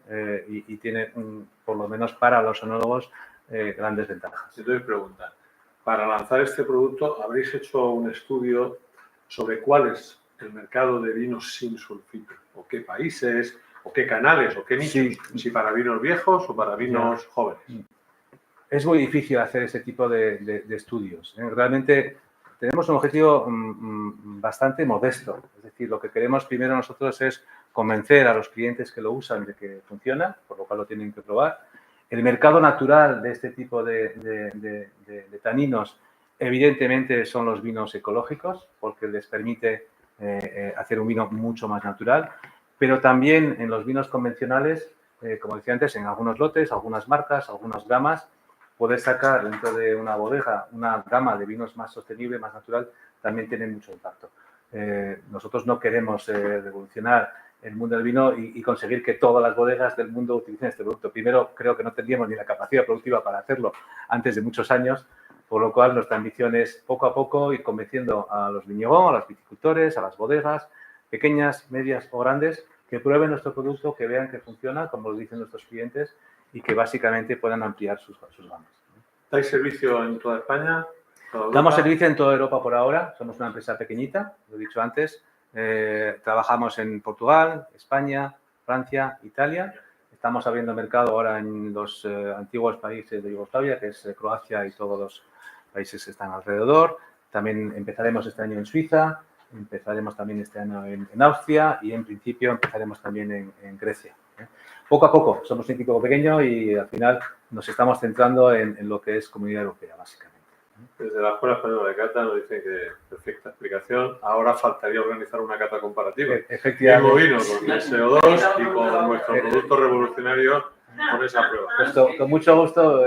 A: y tiene, por lo menos para los enólogos, grandes ventajas.
B: Entonces pregunta, para lanzar este producto, ¿habréis hecho un estudio sobre cuál es el mercado de vinos sin sulfito? ¿O qué países? ¿O qué canales? ¿O qué nichos?
A: Sí.
B: ¿Si para vinos viejos o para vinos jóvenes?
A: Es muy difícil hacer ese tipo de estudios. Realmente tenemos un objetivo bastante modesto. Es decir, lo que queremos primero nosotros es convencer a los clientes que lo usan de que funciona, por lo cual lo tienen que probar. El mercado natural de este tipo de taninos, evidentemente, son los vinos ecológicos, porque les permite hacer un vino mucho más natural. Pero también en los vinos convencionales, como decía antes, en algunos lotes, algunas marcas, algunas gamas, poder sacar dentro de una bodega una gama de vinos más sostenible, más natural, también tiene mucho impacto. Nosotros no queremos revolucionar el mundo del vino y conseguir que todas las bodegas del mundo utilicen este producto. Primero, creo que no tendríamos ni la capacidad productiva para hacerlo antes de muchos años, por lo cual nuestra ambición es poco a poco ir convenciendo a los viñegón, a los viticultores, a las bodegas, pequeñas, medias o grandes, que prueben nuestro producto, que vean que funciona, como lo dicen nuestros clientes, y que básicamente puedan ampliar sus gamas.
B: ¿Dais servicio en toda España?
A: Damos servicio en toda Europa por ahora. Somos una empresa pequeñita, lo he dicho antes. Trabajamos en Portugal, España, Francia, Italia. Estamos abriendo mercado ahora en los antiguos países de Yugoslavia, que es Croacia y todos los países que están alrededor. También empezaremos este año en Suiza, empezaremos también este año en Austria y en principio empezaremos también en Grecia. Poco a poco, somos un equipo pequeño y al final nos estamos centrando en lo que es Comunidad Europea, básicamente.
B: Desde la Escuela Española de Cata nos dicen que perfecta explicación. Ahora faltaría organizar una cata comparativa.
A: Efectivamente.
B: Vino con el CO2 y con nuestro producto revolucionario con esa prueba.
A: Pues con mucho gusto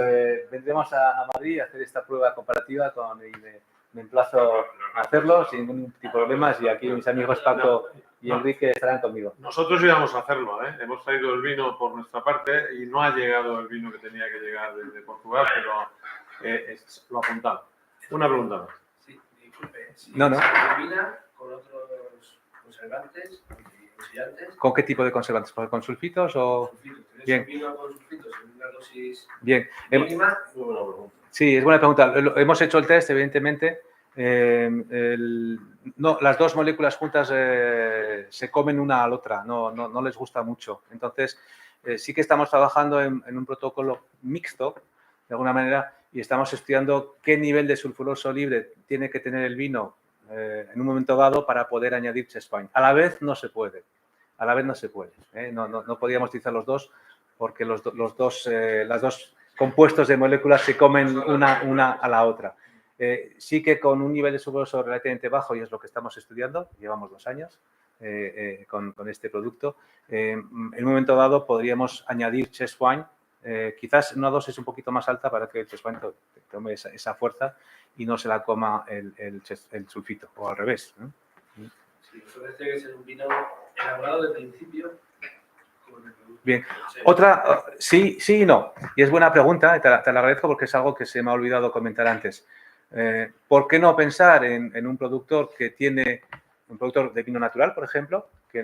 A: vendremos a Madrid a hacer esta prueba comparativa y me emplazo a hacerlo sin ningún tipo de problemas y aquí mis amigos Paco y Enrique estarán conmigo.
B: Nosotros íbamos a hacerlo, ¿eh? Hemos traído el vino por nuestra parte y no ha llegado el vino que tenía que llegar desde Portugal, pero lo apuntamos. Una pregunta más.
G: Sí, disculpe. Si
A: No.
G: se combina con otros conservantes, antioxidantes.
A: ¿Con qué tipo de conservantes? ¿Con sulfitos o...?
G: Sulfitos. ¿Tienes
A: Bien.
G: un vino con sulfitos en una dosis
A: Bien.
G: mínima?
B: Muy buena pregunta.
A: Sí, es buena pregunta. Hemos hecho el test, evidentemente. No, las dos moléculas juntas se comen una a la otra, no les gusta mucho. Entonces, sí que estamos trabajando en un protocolo mixto, de alguna manera, y estamos estudiando qué nivel de sulfuroso libre tiene que tener el vino en un momento dado para poder añadir Cheswine. A la vez no se puede. No podíamos utilizar los dos porque las dos compuestos de moléculas se comen una a la otra. Sí que con un nivel de sulfuroso relativamente bajo, y es lo que estamos estudiando, llevamos 2 años con este producto, en un momento dado podríamos añadir Cheswine, quizás una dosis un poquito más alta para que el Cheswine tome esa fuerza y no se la coma el sulfito, o al revés, ¿no?
G: Sí, eso tiene que ser un vino elaborado de principio con el producto.
A: Bien.
G: Sí.
A: Otra, sí y no. Y es buena pregunta, te la agradezco porque es algo que se me ha olvidado comentar antes. ¿Por qué no pensar en un productor que tiene un productor de vino natural, por ejemplo, que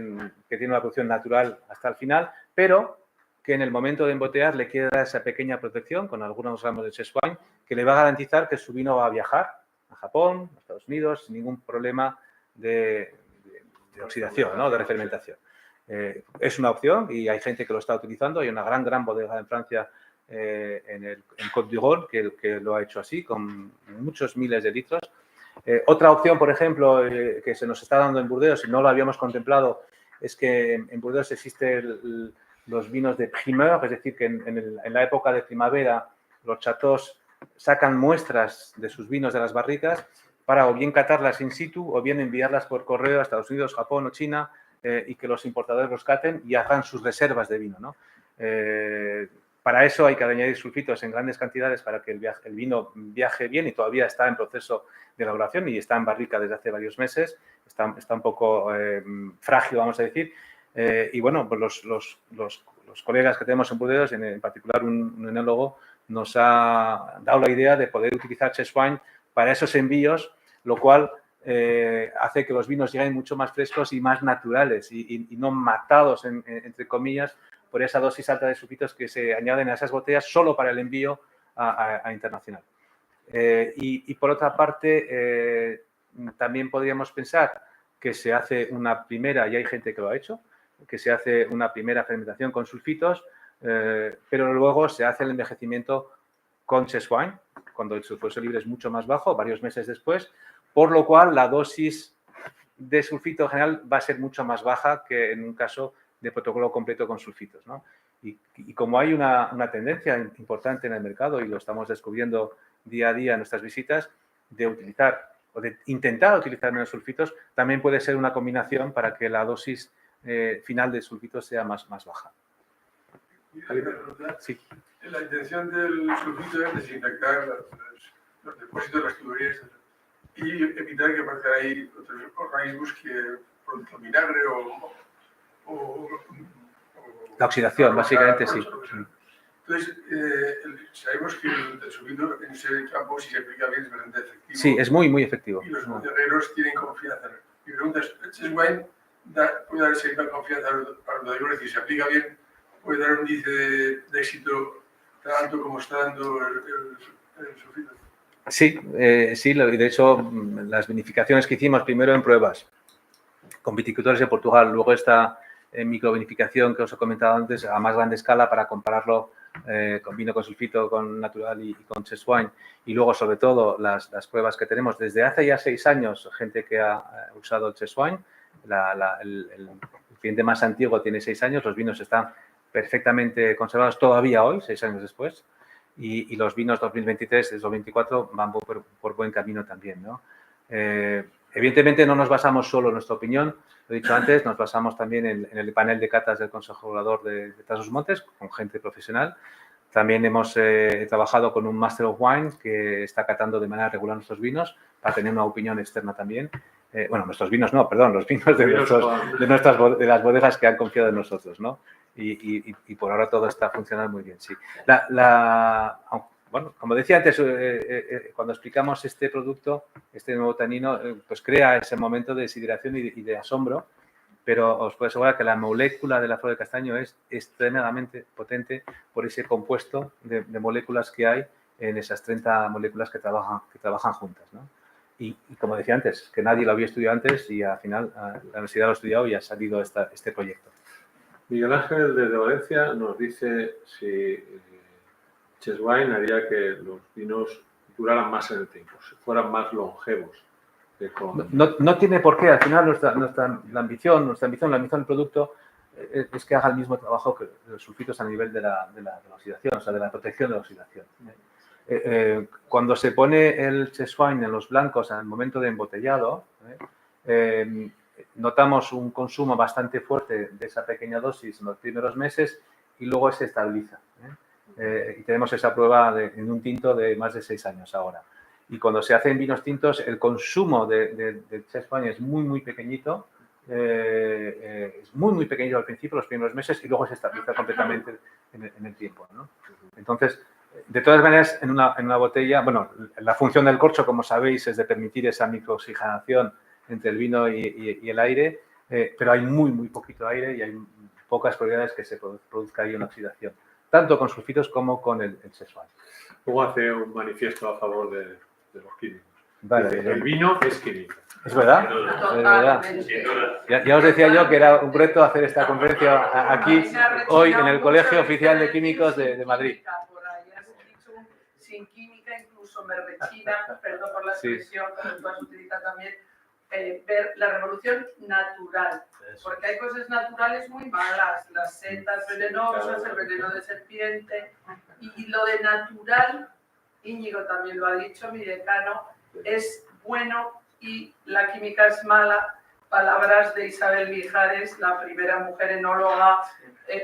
A: tiene una producción natural hasta el final, pero que en el momento de embotellar le quiere dar esa pequeña protección con algunos gramos de Cheswine que le va a garantizar que su vino va a viajar a Japón, a Estados Unidos, sin ningún problema de oxidación, ¿no? De refermentación. Es una opción y hay gente que lo está utilizando. Hay una gran bodega en Francia, en Côte du Rhône, que lo ha hecho así, con muchos miles de litros. Otra opción, por ejemplo, que se nos está dando en Burdeos y no lo habíamos contemplado, es que en Burdeos existen los vinos de primeur, es decir, que en la época de primavera los chateaux sacan muestras de sus vinos de las barricas para o bien catarlas in situ o bien enviarlas por correo a Estados Unidos, Japón o China y que los importadores los caten y hagan sus reservas de vino, ¿no? Para eso hay que añadir sulfitos en grandes cantidades para que el vino viaje bien y todavía está en proceso de elaboración y está en barrica desde hace varios meses, está un poco frágil, vamos a decir. Y bueno, pues los colegas que tenemos en Burdeos, en particular un enólogo, nos ha dado la idea de poder utilizar Cheswine para esos envíos, lo cual hace que los vinos lleguen mucho más frescos y más naturales y no matados, entre comillas, por esa dosis alta de sulfitos que se añaden a esas botellas solo para el envío a internacional. Y por otra parte, también podríamos pensar que se hace una primera, y hay gente que lo ha hecho, que se hace una primera fermentación con sulfitos, pero luego se hace el envejecimiento con Cheswine, cuando el sulfuroso libre es mucho más bajo, varios meses después, por lo cual la dosis de sulfito en general va a ser mucho más baja que en un caso de protocolo completo con sulfitos, ¿no? Y como hay una tendencia importante en el mercado y lo estamos descubriendo día a día en nuestras visitas, de utilizar o de intentar utilizar menos sulfitos, también puede ser una combinación para que la dosis final de sulfitos sea más baja. Sí.
H: La intención del sulfito es desinfectar los depósitos de las tuberías y evitar que aparezcan ahí otros organismos que produzcan vinagre o
A: la oxidación, básicamente, sí.
H: Entonces, sabemos que el sulfito en ese campo, si se aplica bien, es bastante efectivo.
A: Sí, es muy efectivo.
H: Y los bodegueros tienen confianza. Mi pregunta es, ¿el Cheswine puede dar esa misma confianza a los bodegueros? Si se aplica bien, puede dar un índice de éxito tan alto como está dando el sulfito.
A: Sí, de hecho, las vinificaciones que hicimos primero en pruebas con viticultores de Portugal, luego esta microvinificación que os he comentado antes a más grande escala para compararlo con vino con sulfito, con natural y con Chess-Wine. Y luego, sobre todo, las pruebas que tenemos desde hace ya 6 años, gente que ha usado el Chess-Wine, el cliente más antiguo tiene 6 años, los vinos están perfectamente conservados todavía hoy, 6 años después, y los vinos 2023 y 2024 van por buen camino también, ¿no? Evidentemente no nos basamos solo en nuestra opinión, lo he dicho antes, nos basamos también en el panel de catas del Consejo Regulador de Trás-os-Montes, con gente profesional. También hemos trabajado con un Master of Wine que está catando de manera regular nuestros vinos para tener una opinión externa también. Bueno, nuestros vinos no, perdón, los vinos de las bodegas que han confiado en nosotros, ¿no? Y por ahora todo está funcionando muy bien, sí. Bueno, como decía antes, cuando explicamos este producto, este nuevo tanino, pues crea ese momento de deshidratación y de asombro, pero os puedo asegurar que la molécula de la flor de castaño es extremadamente potente por ese compuesto de moléculas que hay en esas 30 moléculas que trabajan juntas, ¿no? Y como decía antes, que nadie lo había estudiado antes y al final la universidad lo ha estudiado y ha salido este proyecto.
B: Miguel Ángel desde Valencia nos dice si Chess-Wine haría que los vinos duraran más en el tiempo, si fueran más longevos.
A: No tiene por qué, al final la ambición del producto es que haga el mismo trabajo que los sulfitos a nivel de la oxidación, o sea, de la protección de la oxidación. Cuando se pone el Chess-Wine en los blancos en el momento de embotellado, notamos un consumo bastante fuerte de esa pequeña dosis en los primeros meses y luego se estabiliza. Y tenemos esa prueba en un tinto de más de 6 años ahora. Y cuando se hacen vinos tintos, el consumo de Chess-Wine es muy pequeñito. Es muy pequeñito al principio, los primeros meses, y luego se estabiliza completamente en el tiempo, ¿no? Entonces, de todas maneras, en una botella, bueno, la función del corcho, como sabéis, es de permitir esa microoxigenación entre el vino y el aire, pero hay muy poquito aire y hay pocas probabilidades que se produzca ahí una oxidación, tanto con sulfitos como con el Chess-Wine.
B: Luego hace un manifiesto a favor de los químicos.
A: Vale,
B: dice, el vino es químico.
A: ¿Es verdad? Es verdad. Ya os decía yo que era un reto hacer esta conferencia aquí, hoy, en el Colegio Oficial de Químicos de Madrid.
I: Sin química, incluso me rechina, perdón por la expresión, como tú has utilizado también, ver la revolución natural. Porque hay cosas naturales muy malas, las setas venenosas, el veneno de serpiente, y lo de natural, Íñigo también lo ha dicho, mi decano, es bueno y la química es mala. Palabras de Isabel Mijares, la primera mujer enóloga,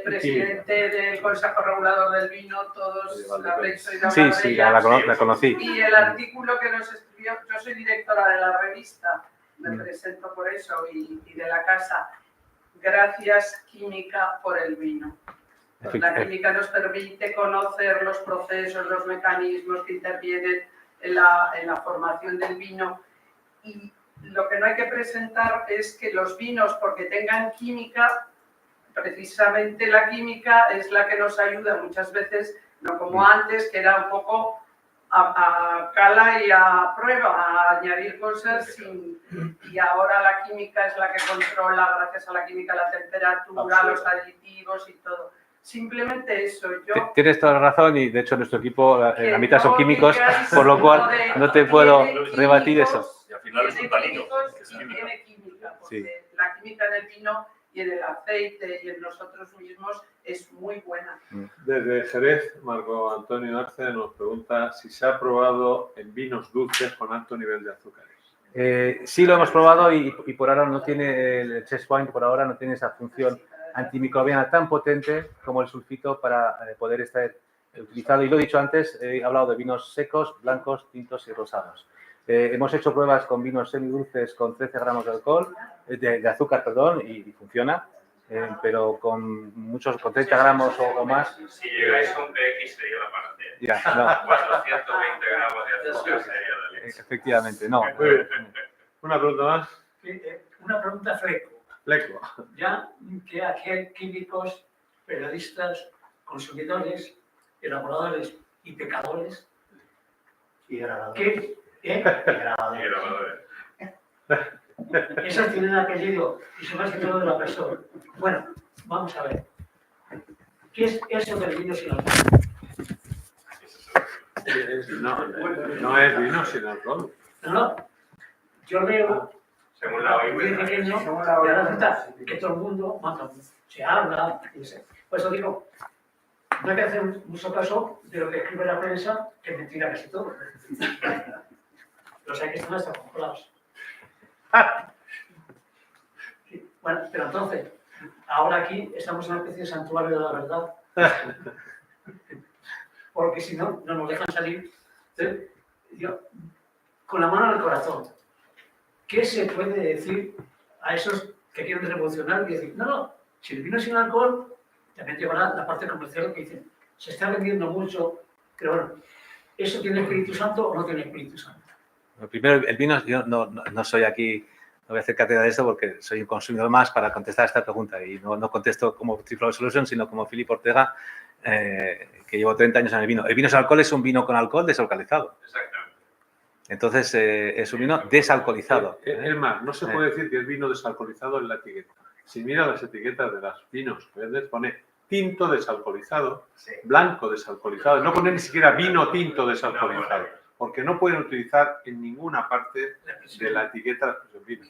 I: presidente del Consejo Regulador del Vino, todos habréis oído hablar de ella.
A: La conocí.
I: Y el artículo que nos escribió, yo soy directora de la revista, me presento por eso, y de la casa. Gracias, química, por el vino. La química nos permite conocer los procesos, los mecanismos que intervienen en la formación del vino. Y lo que no hay que presentar es que los vinos, porque tengan química, precisamente la química es la que nos ayuda muchas veces, no como antes, que era un poco a cala y a prueba, a añadir cosas, y ahora la química es la que controla, gracias a la química, la temperatura, los aditivos y todo. Simplemente eso.
A: Tienes toda la razón y, de hecho, nuestro equipo, la mitad son químicos, por lo cual no te puedo rebatir eso.
E: Y al final es un tanino.
I: Tiene química, porque la química en el vino y en el aceite y en nosotros mismos es muy buena.
B: Desde Jerez, Marco Antonio Arce nos pregunta si se ha probado en vinos dulces con alto nivel de azúcares.
A: Sí lo hemos probado y por ahora no tiene, el Chess-Wine por ahora no tiene esa función antimicrobiana tan potente como el sulfito para poder estar utilizado. Y lo he dicho antes, he hablado de vinos secos, blancos, tintos y rosados. Hemos hecho pruebas con vinos semidulces con 13 gramos de alcohol, de azúcar, perdón, y funciona, pero con 30 gramos o más.
E: Si llegáis a un PX sería la panacea.
A: Ya, no.
E: 420 gramos de azúcar sería la leche.
A: Efectivamente, no.
B: Muy bien. Una pregunta más.
C: Una pregunta freco.
B: Fleco.
C: Ya que aquí hay químicos, periodistas, consumidores, elaboradores y pecadores.
G: Y grabadores.
C: ¿Qué?
E: Y grabadores.
C: Esas tienen apellido y son más que todo de la persona. Bueno, vamos a ver. ¿Qué es eso del vino sin alcohol?
B: No es vino sin alcohol.
C: No. Yo leo,
E: Según la
C: muy
E: OIV.
C: pequeño, y ahora resulta que todo el mundo se habla. Por eso digo, no hay que hacer mucho caso de lo que escribe la prensa, que es mentira casi todo. Los hay que están hasta controlados. Sí, bueno, pero entonces, ahora aquí estamos en una especie de santuario de la verdad. Porque si no, no nos dejan salir. Entonces, yo, con la mano en el corazón, ¿qué se puede decir a esos que quieren revolucionar y decir, no, si el vino sin alcohol, también llevará la parte comercial que dicen, se está vendiendo mucho, pero bueno, ¿eso tiene Espíritu Santo o no tiene Espíritu Santo?
A: Primero, el vino, yo no soy aquí, no voy a hacer cátedra de esto porque soy un consumidor más para contestar a esta pregunta y no contesto como Triflower Solution, sino como Filipe Ortega, que llevo 30 años en el vino. El vino sin alcohol es un vino con alcohol desalcoholizado.
E: Exactamente.
A: Entonces, es un vino desalcoholizado.
B: Es más, no se puede decir que es vino desalcoholizado en la etiqueta. Si mira las etiquetas de los vinos que vendes, pone tinto desalcoholizado, blanco desalcoholizado. No pone ni siquiera vino tinto desalcoholizado, porque no pueden utilizar en ninguna parte de la etiqueta la expresión vino.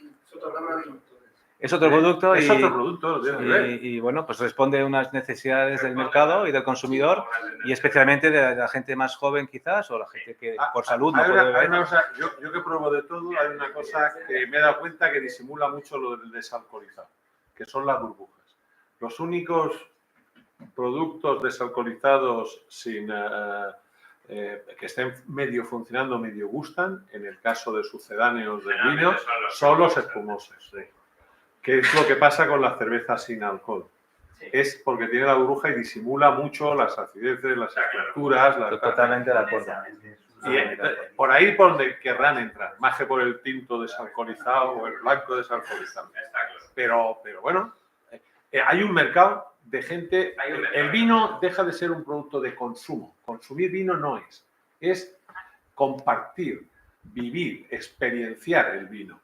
A: Es otro producto
B: Es otro producto, lo tienes que ver.
A: y, bueno, pues responde a unas necesidades del mercado y del consumidor y especialmente de la gente más joven quizás o la gente que por salud no puede
B: Hay
A: beber.
B: una cosa, yo que pruebo de todo, hay una cosa que me he dado cuenta que disimula mucho lo del desalcoholizado, que son las burbujas. Los únicos productos desalcoholizados sin que estén medio funcionando, medio gustan, en el caso de sucedáneos del vino, son los espumosos. ¿Qué es lo que pasa con la cerveza sin alcohol? Es porque tiene la burbuja y disimula mucho las acideces, las estructuras.
A: Totalmente de acuerdo.
B: Y por ahí por donde querrán entrar, más que por el tinto desalcoholizado o el blanco desalcoholizado. Pero bueno, hay un mercado de gente. El vino deja de ser un producto de consumo. Consumir vino no es compartir, vivir, experienciar el vino.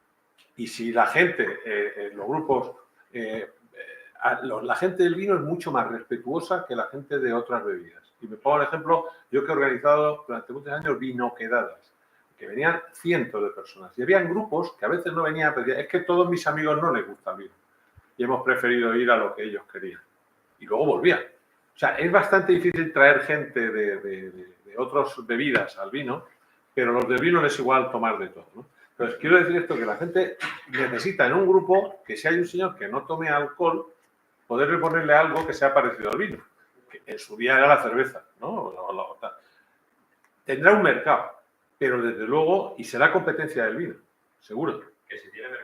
B: Y si la gente, los grupos, la gente del vino es mucho más respetuosa que la gente de otras bebidas. Y me pongo el ejemplo, yo que he organizado durante muchos años vinoquedadas, que venían cientos de personas. Y habían grupos que a veces no venían, pero es que a todos mis amigos no les gusta el vino. Y hemos preferido ir a lo que ellos querían. Y luego volvían. O sea, es bastante difícil traer gente de otras bebidas al vino, pero los del vino es igual tomar de todo, ¿no? Entonces, quiero decir esto, que la gente necesita en un grupo que si hay un señor que no tome alcohol, poderle ponerle algo que sea parecido al vino. Que en su día era la cerveza, ¿no? Tendrá un mercado, pero desde luego, y será competencia del vino, seguro.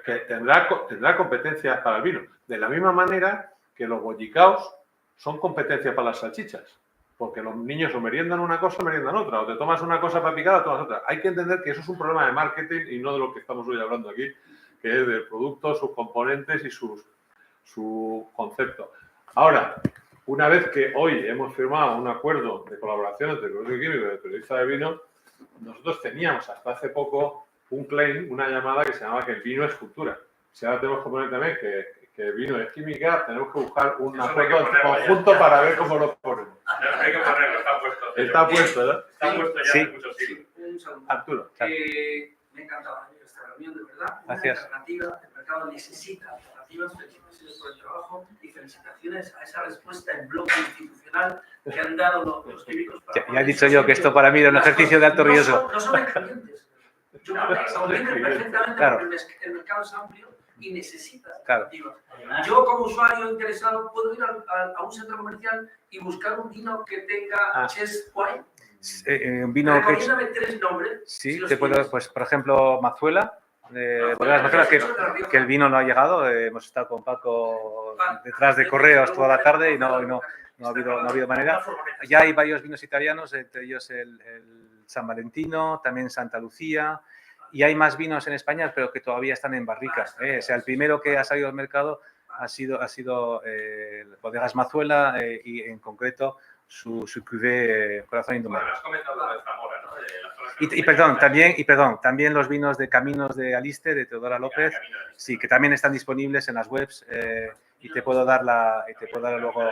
B: Que tendrá competencia para el vino. De la misma manera que los bollicaos son competencia para las salchichas. Porque los niños o meriendan una cosa o meriendan otra. O te tomas una cosa para picar o tomas otra. Hay que entender que eso es un problema de marketing y no de lo que estamos hoy hablando aquí, que es del producto, sus componentes y su concepto. Ahora, una vez que hoy hemos firmado un acuerdo de colaboración entre el Colegio Químico y el Periodista de Vino, nosotros teníamos hasta hace poco un claim, una llamada que se llamaba que el vino es cultura. Si ahora tenemos que poner también que el vino es química, tenemos que buscar un acuerdo conjunto para ver cómo lo ponemos.
E: Hay que ponerlo, está puesto.
B: Está puesto, ¿no?
E: Está puesto ya
A: Sí.
E: en muchos siglos.
G: Un saludo.
B: Arturo.
G: Me ha encantado esta reunión, de verdad. Una
A: Gracias.
G: alternativa, el mercado necesita alternativas. Felicitaciones por el trabajo y felicitaciones a esa respuesta en bloque institucional que han dado los químicos.
A: Ya he dicho yo que esto para mí era un ejercicio de alto riesgo.
G: No son excluyentes. Yo creo que comprenden perfectamente
A: Claro.
G: porque el mercado es amplio y necesita
A: Claro.
G: alternativas. Yo, como usuario interesado, puedo ir a un centro comercial y buscar un vino que tenga Chess Wine.
A: Un vino que...
G: Recomiéndame 3 nombres.
A: Sí,
G: si los
A: te puedo,
G: tienes.
A: pues por ejemplo, Mazuela. Bodegas Mazuela, que el vino no ha llegado. Hemos estado con Paco detrás de correos toda la tarde y no ha habido manera. Ya hay varios vinos italianos, entre ellos el San Valentino, también Santa Lucía. Y hay más vinos en España, pero que todavía están en barrica. O sea, el primero que ha salido al mercado ha sido Bodegas Mazuela y en concreto su cuvée Corazón Indomable.
E: Bueno, has comentado lo de Zamora, ¿no?
A: Y perdón, también los vinos de Caminos de Aliste, de Teodora López, sí, que también están disponibles en las webs y te puedo dar luego.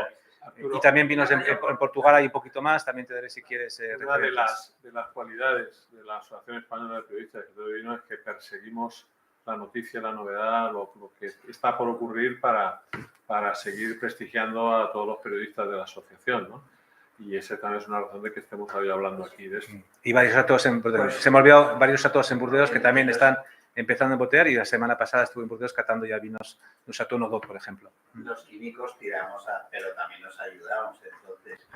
A: Y también vinos en Portugal hay un poquito más, también te daré si quieres.
B: Una de las cualidades de la Asociación Española de Periodistas de Vino es que perseguimos la noticia, la novedad, lo que está por ocurrir para seguir prestigiando a todos los periodistas de la asociación, ¿no? Y esa también es una razón de que estemos hoy hablando aquí de esto.
A: Y varios chateaux en Burdeos. Se me ha olvidado varios chateaux en Burdeos que también están empezando a embotellar y la semana pasada estuve en Burdeos catando ya vinos de un Chateau Nodot, por ejemplo.
D: Los químicos tiramos, pero también nos ayudamos. Entonces,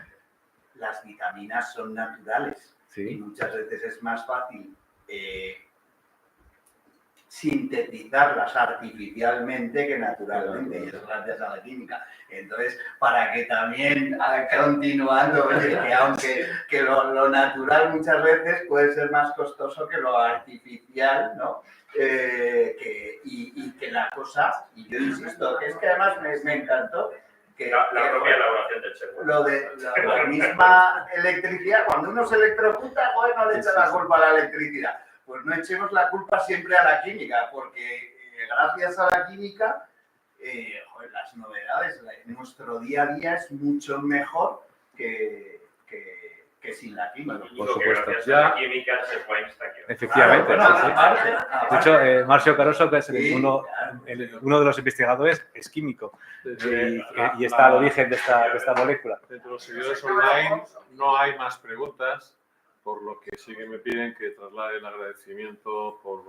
D: las vitaminas son naturales y muchas veces es más fácil sintetizarlas artificialmente que naturalmente, y es gracias a la química. Entonces, para que también, continuando, que aunque lo natural muchas veces puede ser más costoso que lo artificial, ¿no? Y que la cosa, y yo insisto, que es que además me encantó que
E: la propia elaboración del checo.
D: lo de la misma electricidad, cuando uno se electrocuta, joder, no le echa la culpa a la electricidad. Pues no echemos la culpa siempre a la química, porque gracias a la química, joder, las novedades, nuestro día a día es mucho mejor que sin la química.
A: Por supuesto.
E: Gracias a la química se puede instalar.
A: Efectivamente.
D: Claro,
A: de hecho, Marcio Caroso, que es uno de los investigadores, es químico y está al origen de esta molécula.
B: Dentro de los seguidores online no hay más preguntas, por lo que sí que me piden que traslade el agradecimiento por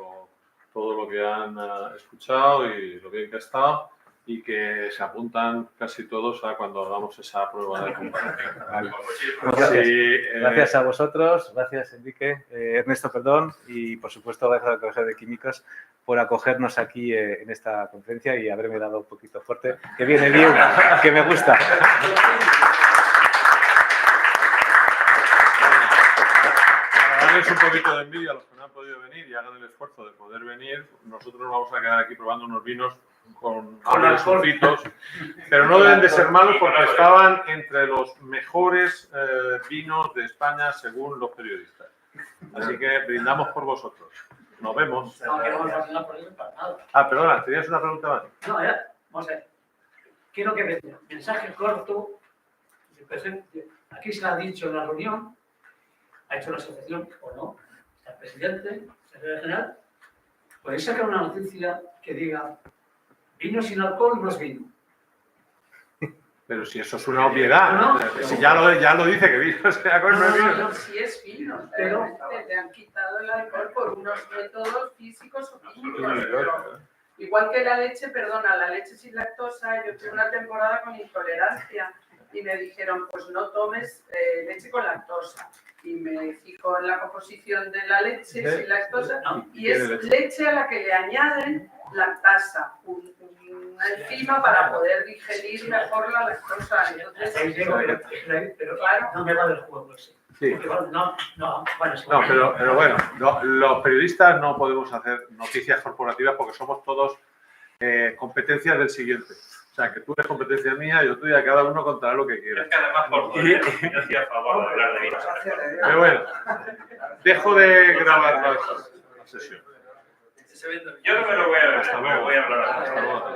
B: todo lo que han escuchado y lo bien que ha estado, y que se apuntan casi todos a cuando hagamos esa prueba de comparación.
A: Vale.
B: Gracias.
A: Gracias a vosotros, gracias Enrique, Ernesto, perdón, y por supuesto gracias al Colegio de Químicos por acogernos aquí en esta conferencia y haberme dado un poquito fuerte, que viene bien, que me gusta.
B: Es un poquito de envidia a los que no han podido venir y hagan el esfuerzo de poder venir. Nosotros nos vamos a quedar aquí probando unos vinos con sulfitos, pero no deben de ser malos porque estaban entre los mejores vinos de España según los periodistas. Así que brindamos por vosotros. Nos vemos. Perdona, ¿tenías una pregunta más?
C: No, vamos a ver. Quiero que me mensaje corto. Aquí se ha dicho en la reunión. Ha hecho la asociación o no, está el presidente, secretario general, podéis sacar una noticia que diga vino sin alcohol no es vino.
B: Pero si eso es una obviedad, ¿no? Si ya lo dice que vino sin alcohol no es vino.
I: No, sí es vino, pero te han quitado el alcohol por unos métodos físicos o químicos. Igual que la leche, perdona, la leche sin lactosa, yo tuve una temporada con intolerancia y me dijeron, pues no tomes leche con lactosa. Y me fijo en la composición de la leche sin lactosa y es leche a la que le añaden lactasa, una enzima para poder digerir mejor la lactosa. Entonces,
C: pero claro, no me va del juego ese.
B: Sí.
C: Pero
B: bueno, los periodistas no podemos hacer noticias corporativas porque somos todos competencias del siguiente. O sea, que tú eres competencia mía, yo tuya, cada uno contará lo que quiera.
E: Es que además por yo hacía a favor de hablar de vinos.
B: Pero bueno, dejo de grabar la sesión.
E: Yo no me lo voy a ver,
B: Hasta luego.
E: voy a hablar.
B: Hasta luego.